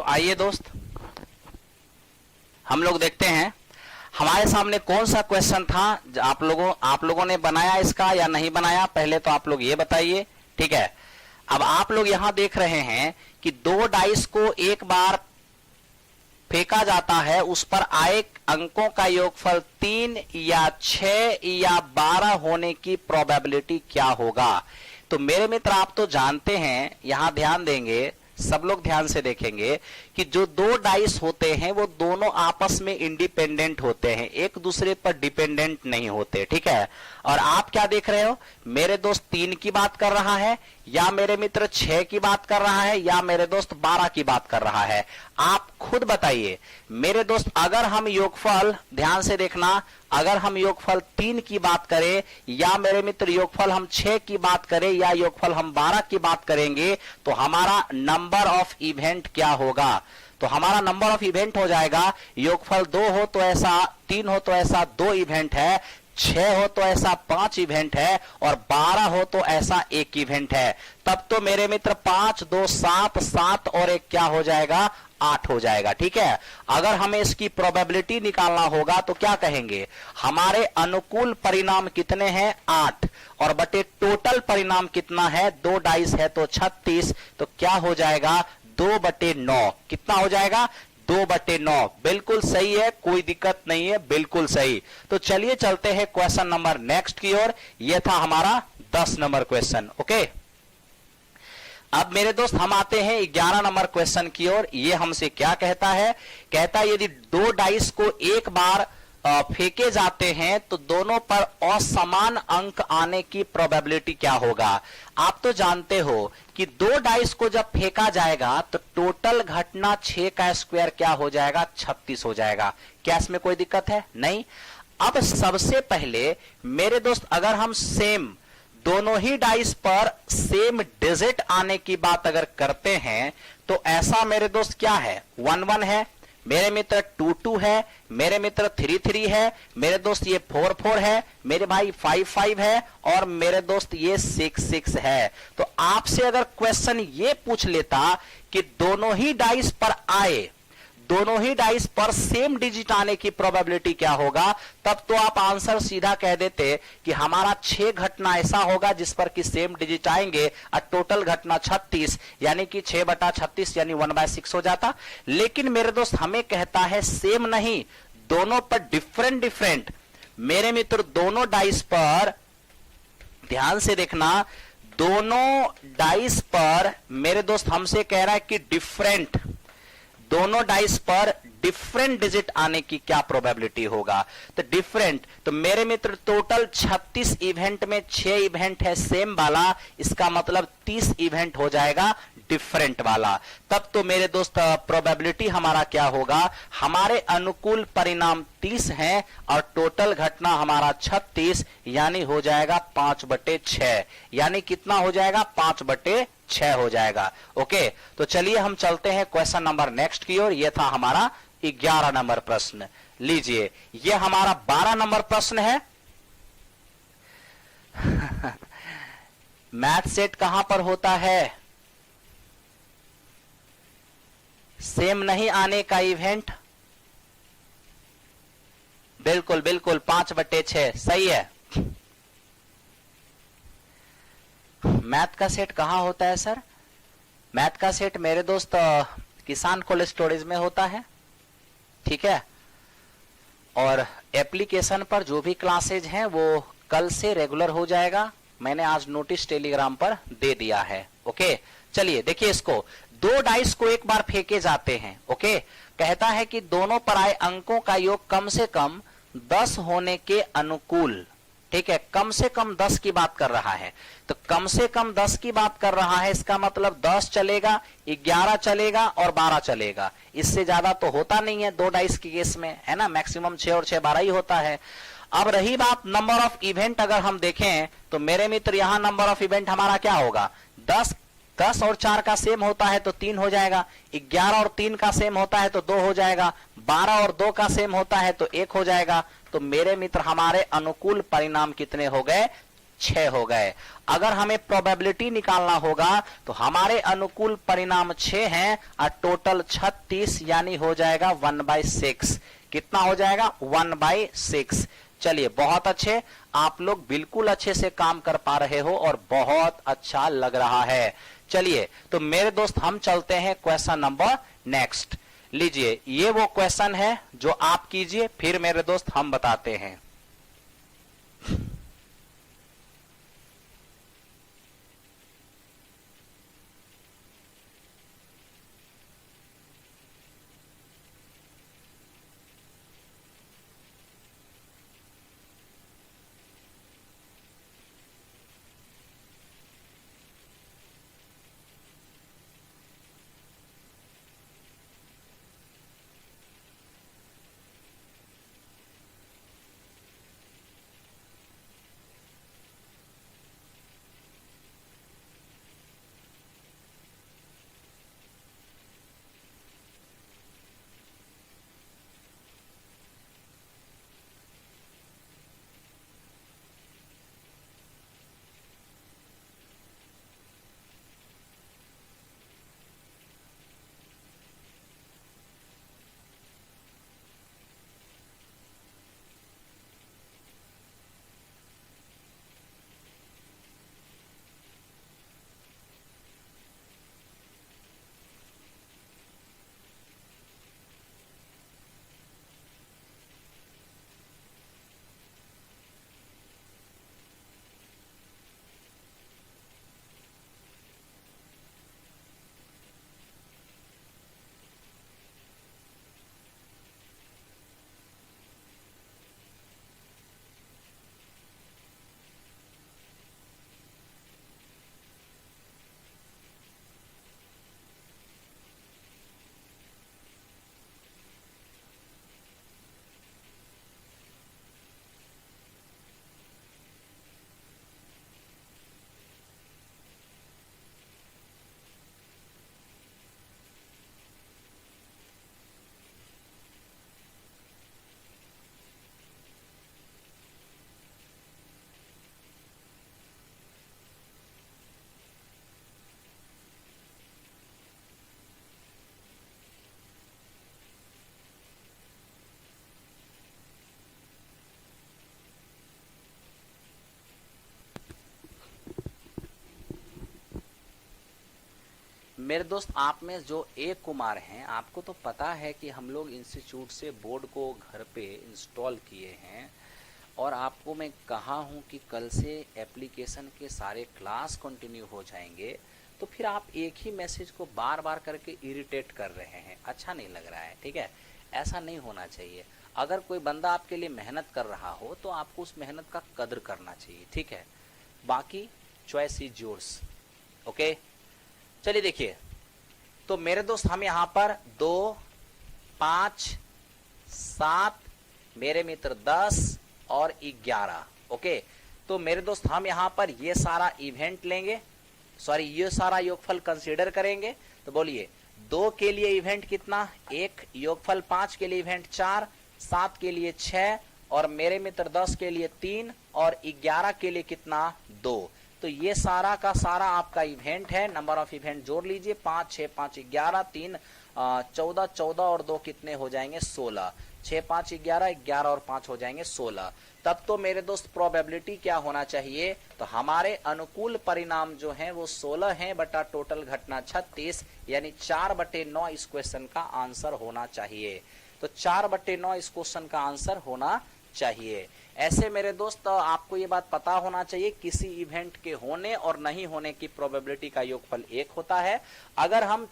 आइए दोस्त, हम लोग देखते हैं हमारे सामने कौन सा क्वेश्चन था। आप लोगों ने बनाया इसका या नहीं बनाया, पहले तो आप लोग ये बताइए। ठीक है, अब आप लोग यहां देख रहे हैं कि दो डाइस को एक बार फेंका जाता है, उस पर आए अंकों का योगफल 3 या 6 या 12 होने की प्रोबेबिलिटी क्या होगा। तो मेरे मित्र आप तो जानते हैं, यहां ध्यान देंगे, सब लोग ध्यान से देखेंगे कि जो दो डाइस होते हैं वो दोनों आपस में इंडिपेंडेंट होते हैं, एक दूसरे पर डिपेंडेंट नहीं होते। ठीक है, और आप क्या देख रहे हो, मेरे दोस्त 3 की बात कर रहा है या मेरे मित्र 6 की बात कर रहा है या मेरे दोस्त 12 की बात कर रहा है। आप खुद बताइए मेरे दोस्त, अगर हम योगफल, ध्यान से देखना, अगर हम योगफल 3 की बात करें या मेरे मित्र योगफल हम 6 की बात करें या योगफल हम 12 की बात करेंगे, तो हमारा नंबर ऑफ इवेंट क्या होगा। तो हमारा नंबर ऑफ इवेंट हो जाएगा, योगफल 2 हो तो ऐसा, 3 हो तो ऐसा 2 इवेंट है, 6 हो तो ऐसा 5 इवेंट है और 12 हो तो ऐसा 1 इवेंट है। तब तो मेरे मित्र 5 2 7 7 और 1 क्या हो जाएगा, 8 हो जाएगा। ठीक है, अगर हमें इसकी प्रोबेबिलिटी निकालना होगा तो क्या कहेंगे, हमारे अनुकूल परिणाम कितने हैं, 8, और बटे टोटल परिणाम कितना है, 2 डाइस है तो 36, तो क्या हो जाएगा, 2/9। कितना हो जाएगा, 2/9। बिल्कुल सही है, कोई दिक्कत नहीं है, बिल्कुल सही। तो चलिए चलते हैं क्वेश्चन नंबर नेक्स्ट की ओर। यह था हमारा 10 नंबर क्वेश्चन। ओके, अब मेरे दोस्त हम आते हैं 11 नंबर क्वेश्चन की ओर। यह हमसे क्या कहता है, कहता है यदि दो डाइस को एक बार फेंके जाते हैं तो दोनों पर असमान अंक आने की प्रोबेबिलिटी क्या होगा। आप तो जानते हो कि दो डाइस को जब फेंका जाएगा तो टोटल घटना 6 का स्क्वायर क्या हो जाएगा, 36 हो जाएगा। क्या इसमें कोई दिक्कत है, नहीं। अब सबसे पहले मेरे दोस्त, अगर हम सेम दोनों ही डाइस पर सेम डिजिट आने की बात अगर करते हैं तो ऐसा मेरे दोस्त क्या है, 1 1 है, मेरे मित्र 2 2 है, मेरे मित्र 3 3 है, मेरे दोस्त ये 4 4 है, मेरे भाई 5 5 है और मेरे दोस्त ये 6 6 है। तो आपसे अगर क्वेश्चन ये पूछ लेता कि दोनों ही डाइस पर आए, दोनों ही डाइस पर सेम डिजिट आने की प्रोबेबिलिटी क्या होगा, तब तो आप आंसर सीधा कह देते कि हमारा 6 घटना ऐसा होगा जिस पर कि सेम डिजिट आएंगे और टोटल घटना 36, यानी कि 6/36 यानी 1/6 हो जाता। लेकिन मेरे दोस्त हमें कहता है सेम नहीं, दोनों पर डिफरेंट डिफरेंट। मेरे मित्र दोनों डाइस पर ध्यान से देखना, दोनों डाइस पर मेरे दोस्त हमसे कह रहा है कि डिफरेंट, दोनों डाइस पर डिफरेंट डिजिट आने की क्या प्रोबेबिलिटी होगा। तो डिफरेंट, तो मेरे मित्र टोटल 36 इवेंट में 6 इवेंट है सेम वाला, इसका मतलब 30 इवेंट हो जाएगा डिफरेंट वाला। तब तो मेरे दोस्त प्रोबेबिलिटी हमारा क्या होगा, हमारे अनुकूल परिणाम 30 हैं और टोटल घटना हमारा 36, यानी हो जाएगा 5/6, यानी कितना हो जाएगा, 5/6 हो जाएगा। ओके, तो चलिए हम चलते हैं क्वेश्चन नंबर नेक्स्ट की ओर। यह था हमारा 11 नंबर प्रश्न। लीजिए, यह हमारा 12 नंबर प्रश्न है। मैथ सेट कहां पर होता है, सेम नहीं आने का इवेंट, बिल्कुल बिल्कुल 5/6 सही है। मैथ का सेट कहां होता है सर, मैथ का सेट मेरे दोस्त किसान कोल्ड स्टोरेज में होता है। ठीक है, और एप्लीकेशन पर जो भी क्लासेज हैं वो कल से रेगुलर हो जाएगा, मैंने आज नोटिस टेलीग्राम पर दे दिया है। ओके, चलिए देखिए इसको, दो डाइस को एक बार फेंके जाते हैं। ओके, कहता है कि दोनों पर आए अंकों का योग कम से कम 10 होने के अनुकूल। ठीक है, कम से कम 10 की बात कर रहा है, तो कम से कम 10 की बात कर रहा है, इसका मतलब 10 चलेगा, 11 चलेगा और 12 चलेगा। इससे ज्यादा तो होता नहीं है दो डाइस की केस में, है ना, मैक्सिमम 6 और 6 12 ही होता है। अब रही बात नंबर ऑफ इवेंट, अगर हम देखें तो मेरे मित्र यहां नंबर ऑफ इवेंट हमारा क्या होगा, 10 और 4 का सेम होता है तो 3 हो जाएगा, 11 और 3 का सेम होता है तो 2 हो जाएगा, 12 और 2 का सेम होता है तो 1 हो जाएगा। तो मेरे मित्र हमारे अनुकूल परिणाम कितने हो गए, 6 हो गए। अगर हमें प्रोबेबिलिटी निकालना होगा तो हमारे अनुकूल परिणाम 6 हैं और टोटल 36 यानी हो जाएगा 1/6। कितना हो जाएगा? 1/6। चलिए बहुत अच्छे, आप लोग बिल्कुल अच्छे से काम कर पा रहे हो और बहुत अच्छा लग रहा है। चलिए तो मेरे दोस्त हम चलते हैं क्वेश्चन नंबर नेक्स्ट। लीजिए ये वो क्वेश्चन है जो आप कीजिए, फिर मेरे दोस्त हम बताते हैं। मेरे दोस्त आप में जो ए कुमार हैं, आपको तो पता है कि हम लोग इंस्टीट्यूट से बोर्ड को घर पे इंस्टॉल किए हैं और आपको मैं कहा हूं कि कल से एप्लीकेशन के सारे क्लास कंटिन्यू हो जाएंगे। तो फिर आप एक ही मैसेज को बार बार करके इरिटेट कर रहे हैं, अच्छा नहीं लग रहा है। ठीक है, ऐसा नहीं होना चाहिए। अगर कोई बंदा आपके लिए मेहनत कर रहा हो तो आपको उस मेहनत का कदर करना चाहिए। ठीक है, बाकी चॉइस इज योर्स। ओके, चलिए देखिए, तो मेरे दोस्त हम यहां पर 2, 5, 7, मेरे मित्र 10 और 11। ओके, तो मेरे दोस्त हम यहां पर ये सारा इवेंट लेंगे, सॉरी ये सारा योगफल कंसीडर करेंगे। तो बोलिए 2 के लिए इवेंट कितना? 1, योगफल 5 के लिए इवेंट 4, 7 के लिए 6 और मेरे मित्र 10 के लिए 3 और 11 के लिए कितना? 2। तो ये सारा का सारा आपका इवेंट है। नंबर ऑफ इवेंट जोड़ लीजिए, 5, 6, 5, 11, 3, 14, 14 और 2 कितने हो जाएंगे? 16। 6, 5, 11, 11 और 5 हो जाएंगे 16। तब तो मेरे दोस्त प्रोबेबिलिटी क्या होना चाहिए? तो हमारे अनुकूल परिणाम जो हैं वो 16 हैं बटा टोटल घटना 36, यानी 4/9 इस क्वेश्चन का आंसर होना चाहिए। तो 4/9 इस क्वेश्चन का आंसर होना चाहिए। ऐसे मेरे दोस्त आपको ये बात पता होना चाहिए, किसी इवेंट के होने और नहीं होने की प्रोबेबिलिटी का योगफल 1 होता है। अगर हम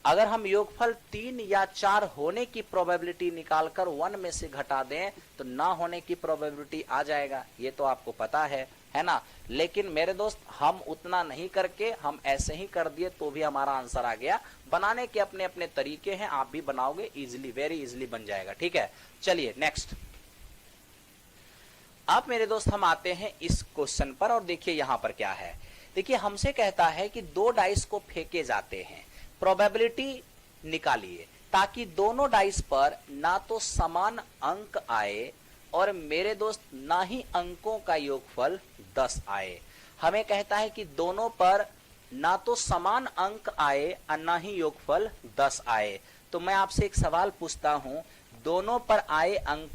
अगर हम योगफल 3 या 4 होने की प्रोबेबिलिटी निकालकर 1 में से घटा दें तो ना होने की प्रोबेबिलिटी आ जाएगा, ये तो आपको पता है ना। लेकिन मेरे दोस्त हम उतना नहीं करके हम ऐसे ही कर दिए तो भी हमारा आंसर आ गया। बनाने के अपने अपने तरीके हैं, आप भी बनाओगे इजीली, वेरी इजीली बन जाएगा। ठीक है, चलिए नेक्स्ट। अब मेरे दोस्त हम आते हैं इस क्वेश्चन पर और देखिए यहां पर क्या है। देखिए हमसे कहता है कि 2 डाइस को फेंके जाते हैं, प्रोबेबिलिटी निकालिए ताकि दोनों डाइस पर ना तो समान अंक आए और मेरे दोस्त ना ही अंकों का योगफल 10 आए। हमें कहता है कि दोनों पर ना तो समान अंक आए और ना ही योगफल 10 आए। तो मैं आपसे एक सवाल पूछता हूं, दोनों पर आए अंक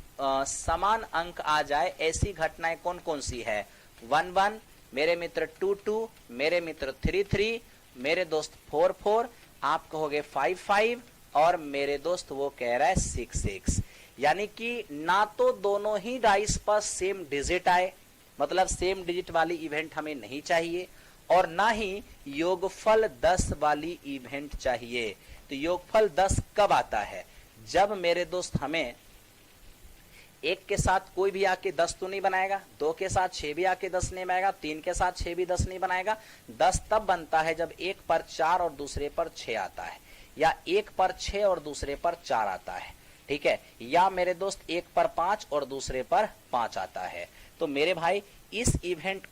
समान अंक आ जाए ऐसी घटनाएं कौन कौन सी है? 1 1, मेरे मित्र 2 2, मेरे मित्र 3 3, मेरे दोस्त 4 4, आप कहोगे 5 5 और मेरे दोस्त वो कह रहा है 6 6। यानी कि ना तो दोनों ही डाइस पर सेम डिजिट आए, मतलब सेम डिजिट वाली इवेंट हमें नहीं चाहिए, और ना ही योगफल 10 वाली इवेंट चाहिए। तो योगफल 10 कब आता है? जब मेरे दोस्त हमें एक के साथ कोई भी आके 10 तो नहीं बनाएगा, 2 के साथ 6 भी आके 10 नहीं बनाएगा, 3 के साथ 6 भी 10 नहीं बनाएगा। 10 तब बनता है जब एक पर 4 और दूसरे पर 6 आता है, या एक पर 6 और दूसरे पर 4 आता है, ठीक है, या मेरे दोस्त एक पर 5 और दूसरे पर 5 आता है। तो मेरे भाई इस इवेंट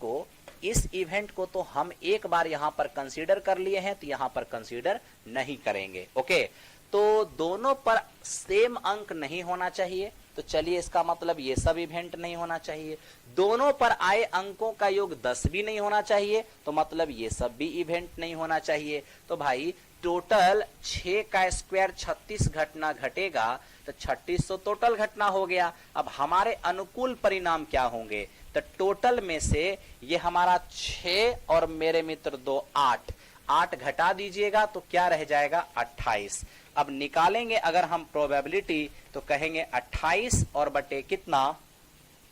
को तो हम एक बार यहां पर कंसीडर कर लिए हैं, तो यहां पर कंसीडर नहीं करेंगे। ओके, तो दोनों पर सेम अंक नहीं होना चाहिए, तो चलिए इसका मतलब ये सब इवेंट नहीं होना चाहिए। दोनों पर आए अंकों का योग 10 भी नहीं होना चाहिए, तो मतलब ये सब भी इवेंट नहीं होना चाहिए। तो भाई टोटल 6 का स्क्वायर 36 घटना घटेगा, तो 36 तो टोटल घटना हो गया। अब हमारे अनुकूल परिणाम क्या होंगे? तो टोटल में से ये हमारा 6 और मेरे मित्र 2 8, 8 घटा दीजिएगा तो क्या रह जाएगा? 28। अब निकालेंगे अगर हम प्रोबेबिलिटी, तो कहेंगे 28 और बटे कितना?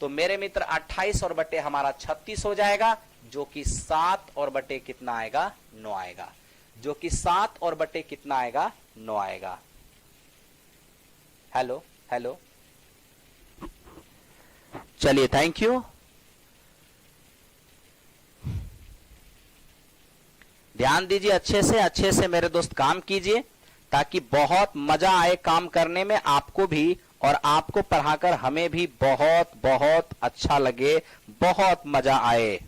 तो मेरे मित्र 28 और बटे हमारा 36 हो जाएगा, जो कि 7 और बटे कितना आएगा? 9 आएगा, जो कि 7 और बटे कितना आएगा? 9 आएगा। हेलो हेलो, चलिए थैंक यू। ध्यान दीजिए अच्छे से मेरे दोस्त काम कीजिए, ताकि बहुत मजा आए काम करने में आपको भी, और आपको पढ़ाकर हमें भी बहुत बहुत अच्छा लगे, बहुत मजा आए।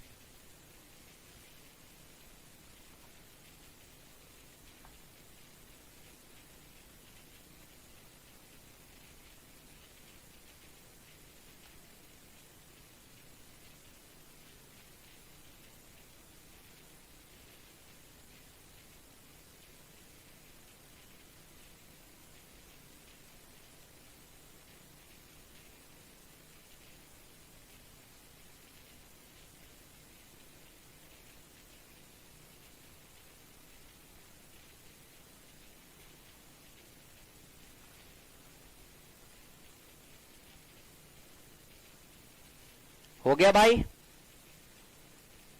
हो गया भाई?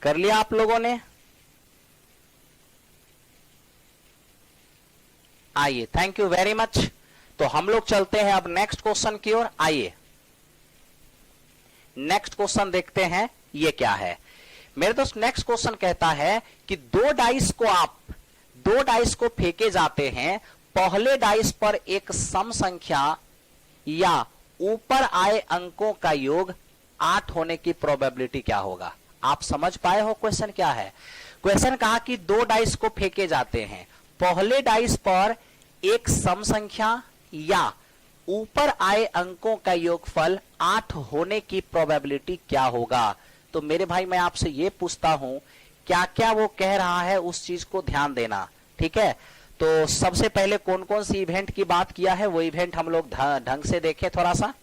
कर लिया आप लोगों ने? आइए, थैंक यू वेरी मच। तो हम लोग चलते हैं अब नेक्स्ट क्वेश्चन की ओर। आइए नेक्स्ट क्वेश्चन देखते हैं, ये क्या है मेरे दोस्त। नेक्स्ट क्वेश्चन कहता है कि दो डाइस को फेंके जाते हैं, पहले डाइस पर एक सम संख्या या ऊपर आए अंकों का योग 8 होने की प्रोबेबिलिटी क्या होगा? आप समझ पाए हो क्वेश्चन क्या है? क्वेश्चन कहा कि दो डाइस को फेंके जाते हैं, पहले डाइस पर एक सम संख्या या ऊपर आए अंकों का योगफल 8 होने की प्रोबेबिलिटी क्या होगा? तो मेरे भाई मैं आपसे ये पूछता हूं, क्या क्या वो कह रहा है उस चीज को ध्यान देना, ठीक है? तो सबसे पहले कौन कौन सी इवेंट की बात किया है, वो इवेंट हम लोग ढंग से देखें थोड़ा सा।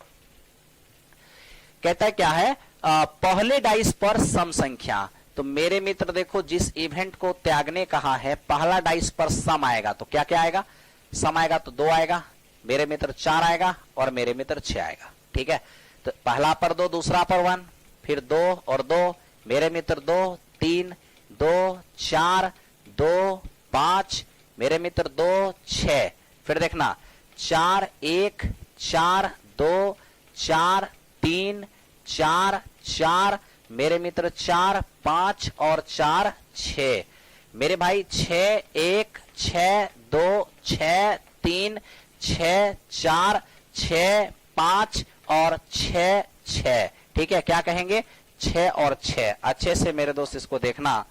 कहता है क्या है? पहले डाइस पर सम संख्या। तो मेरे मित्र देखो, जिस इवेंट को त्यागने कहा है, पहला डाइस पर सम आएगा, तो क्या क्या आएगा? सम आएगा तो 2 आएगा, मेरे मित्र 4 आएगा और मेरे मित्र 6 आएगा, ठीक है? तो पहला पर 2, दूसरा पर 1, फिर 2 और 2, मेरे मित्र 2 3, 2 4, 2 5, मेरे मित्र 2 6, फिर देखना 4 1 4 2 4 3 4 4, मेरे मित्र 4 5 और 4 6, मेरे भाई 6 1 6 2 6 3 6 4 6 5 और 6 6, ठीक है? क्या कहेंगे? 6 और 6। अच्छे से मेरे दोस्त इसको देखना,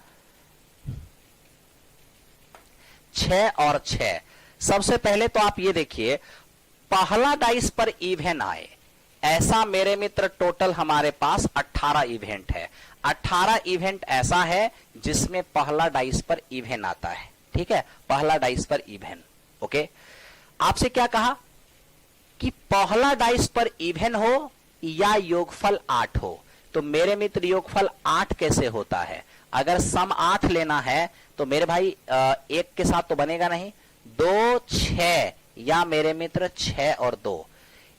6 और 6। सबसे पहले तो आप ये देखिए, पहला डाइस पर इवन आए, ऐसा मेरे मित्र टोटल हमारे पास 18 इवेंट है। 18 इवेंट ऐसा है जिसमें पहला डाइस पर इवेंट आता है। ठीक है, पहला डाइस पर इवेंट। ओके, आपसे क्या कहा कि पहला डाइस पर इवेंट हो या योगफल 8 हो। तो मेरे मित्र योगफल 8 कैसे होता है? अगर सम 8 लेना है तो मेरे भाई एक के साथ तो बनेगा नहीं, 2 6 या मेरे मित्र 6 और 2,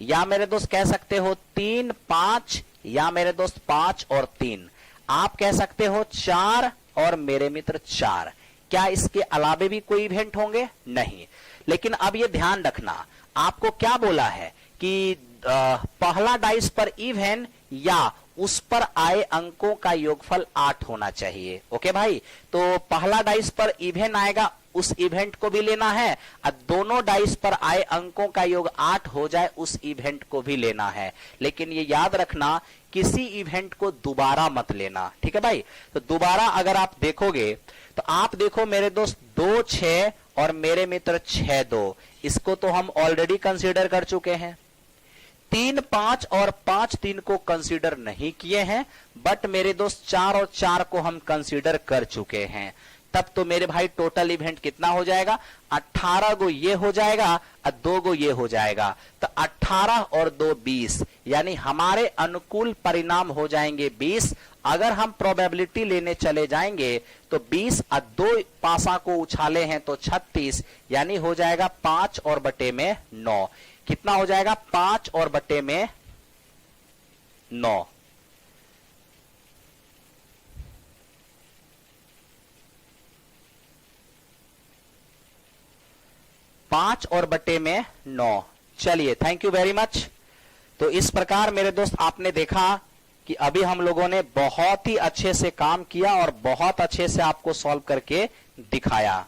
या मेरे दोस्त कह सकते हो 3 5, या मेरे दोस्त 5 और 3, आप कह सकते हो 4 और मेरे मित्र 4। क्या इसके अलावे भी कोई इवेंट होंगे? नहीं। लेकिन अब ये ध्यान रखना, आपको क्या बोला है कि पहला डाइस पर इवेंट या उस पर आए अंकों का योगफल 8 होना चाहिए। ओके भाई, तो पहला डाइस पर इवेंट आएगा, उस इवेंट को भी लेना है, और दोनों डाइस पर आए अंकों का योग 8 हो जाए उस इवेंट को भी लेना है। लेकिन ये याद रखना, किसी इवेंट को दोबारा मत लेना। ठीक है भाई, तो दोबारा अगर आप देखोगे तो आप देखो मेरे दोस्त 2 6 और मेरे मित्र 6 2, इसको तो हम ऑलरेडी कंसीडर कर चुके हैं। 3 5 और 5 3 को कंसीडर नहीं किए हैं, बट मेरे दोस्त 4 और 4 को हम कंसीडर कर चुके हैं। तब तो मेरे भाई टोटल इवेंट कितना हो जाएगा? 18 गो ये हो जाएगा और 2 गो ये हो जाएगा। तो 18 और 2 20, यानी हमारे अनुकूल परिणाम हो जाएंगे 20। अगर हम प्रोबेबिलिटी लेने चले जाएंगे तो 20 और 2 पासा को उछाले हैं तो 36, यानी हो जाएगा 5 और बटे में 9। कितना हो जाएगा? 5 और बटे में 9। 5 और बटे में 9। चलिए, थैंक यू वेरी मच। तो इस प्रकार मेरे दोस्त आपने देखा कि अभी हम लोगों ने बहुत ही अच्छे से काम किया और बहुत अच्छे से आपको सॉल्व करके दिखाया।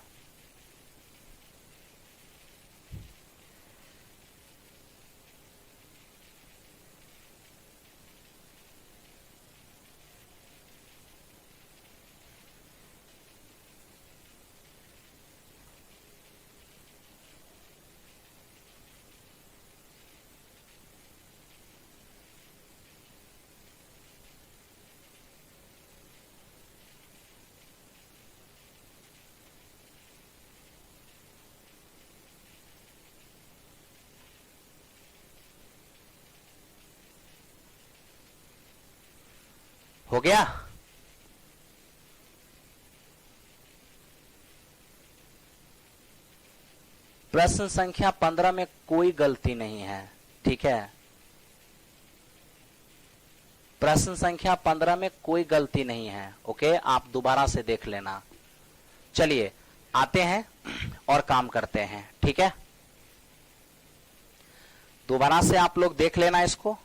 हो गया? प्रश्न संख्या 15 में कोई गलती नहीं है। ठीक है, प्रश्न संख्या 15 में कोई गलती नहीं है। ओके, आप दोबारा से देख लेना। चलिए आते हैं और काम करते हैं। ठीक है, दोबारा से आप लोग देख लेना इसको।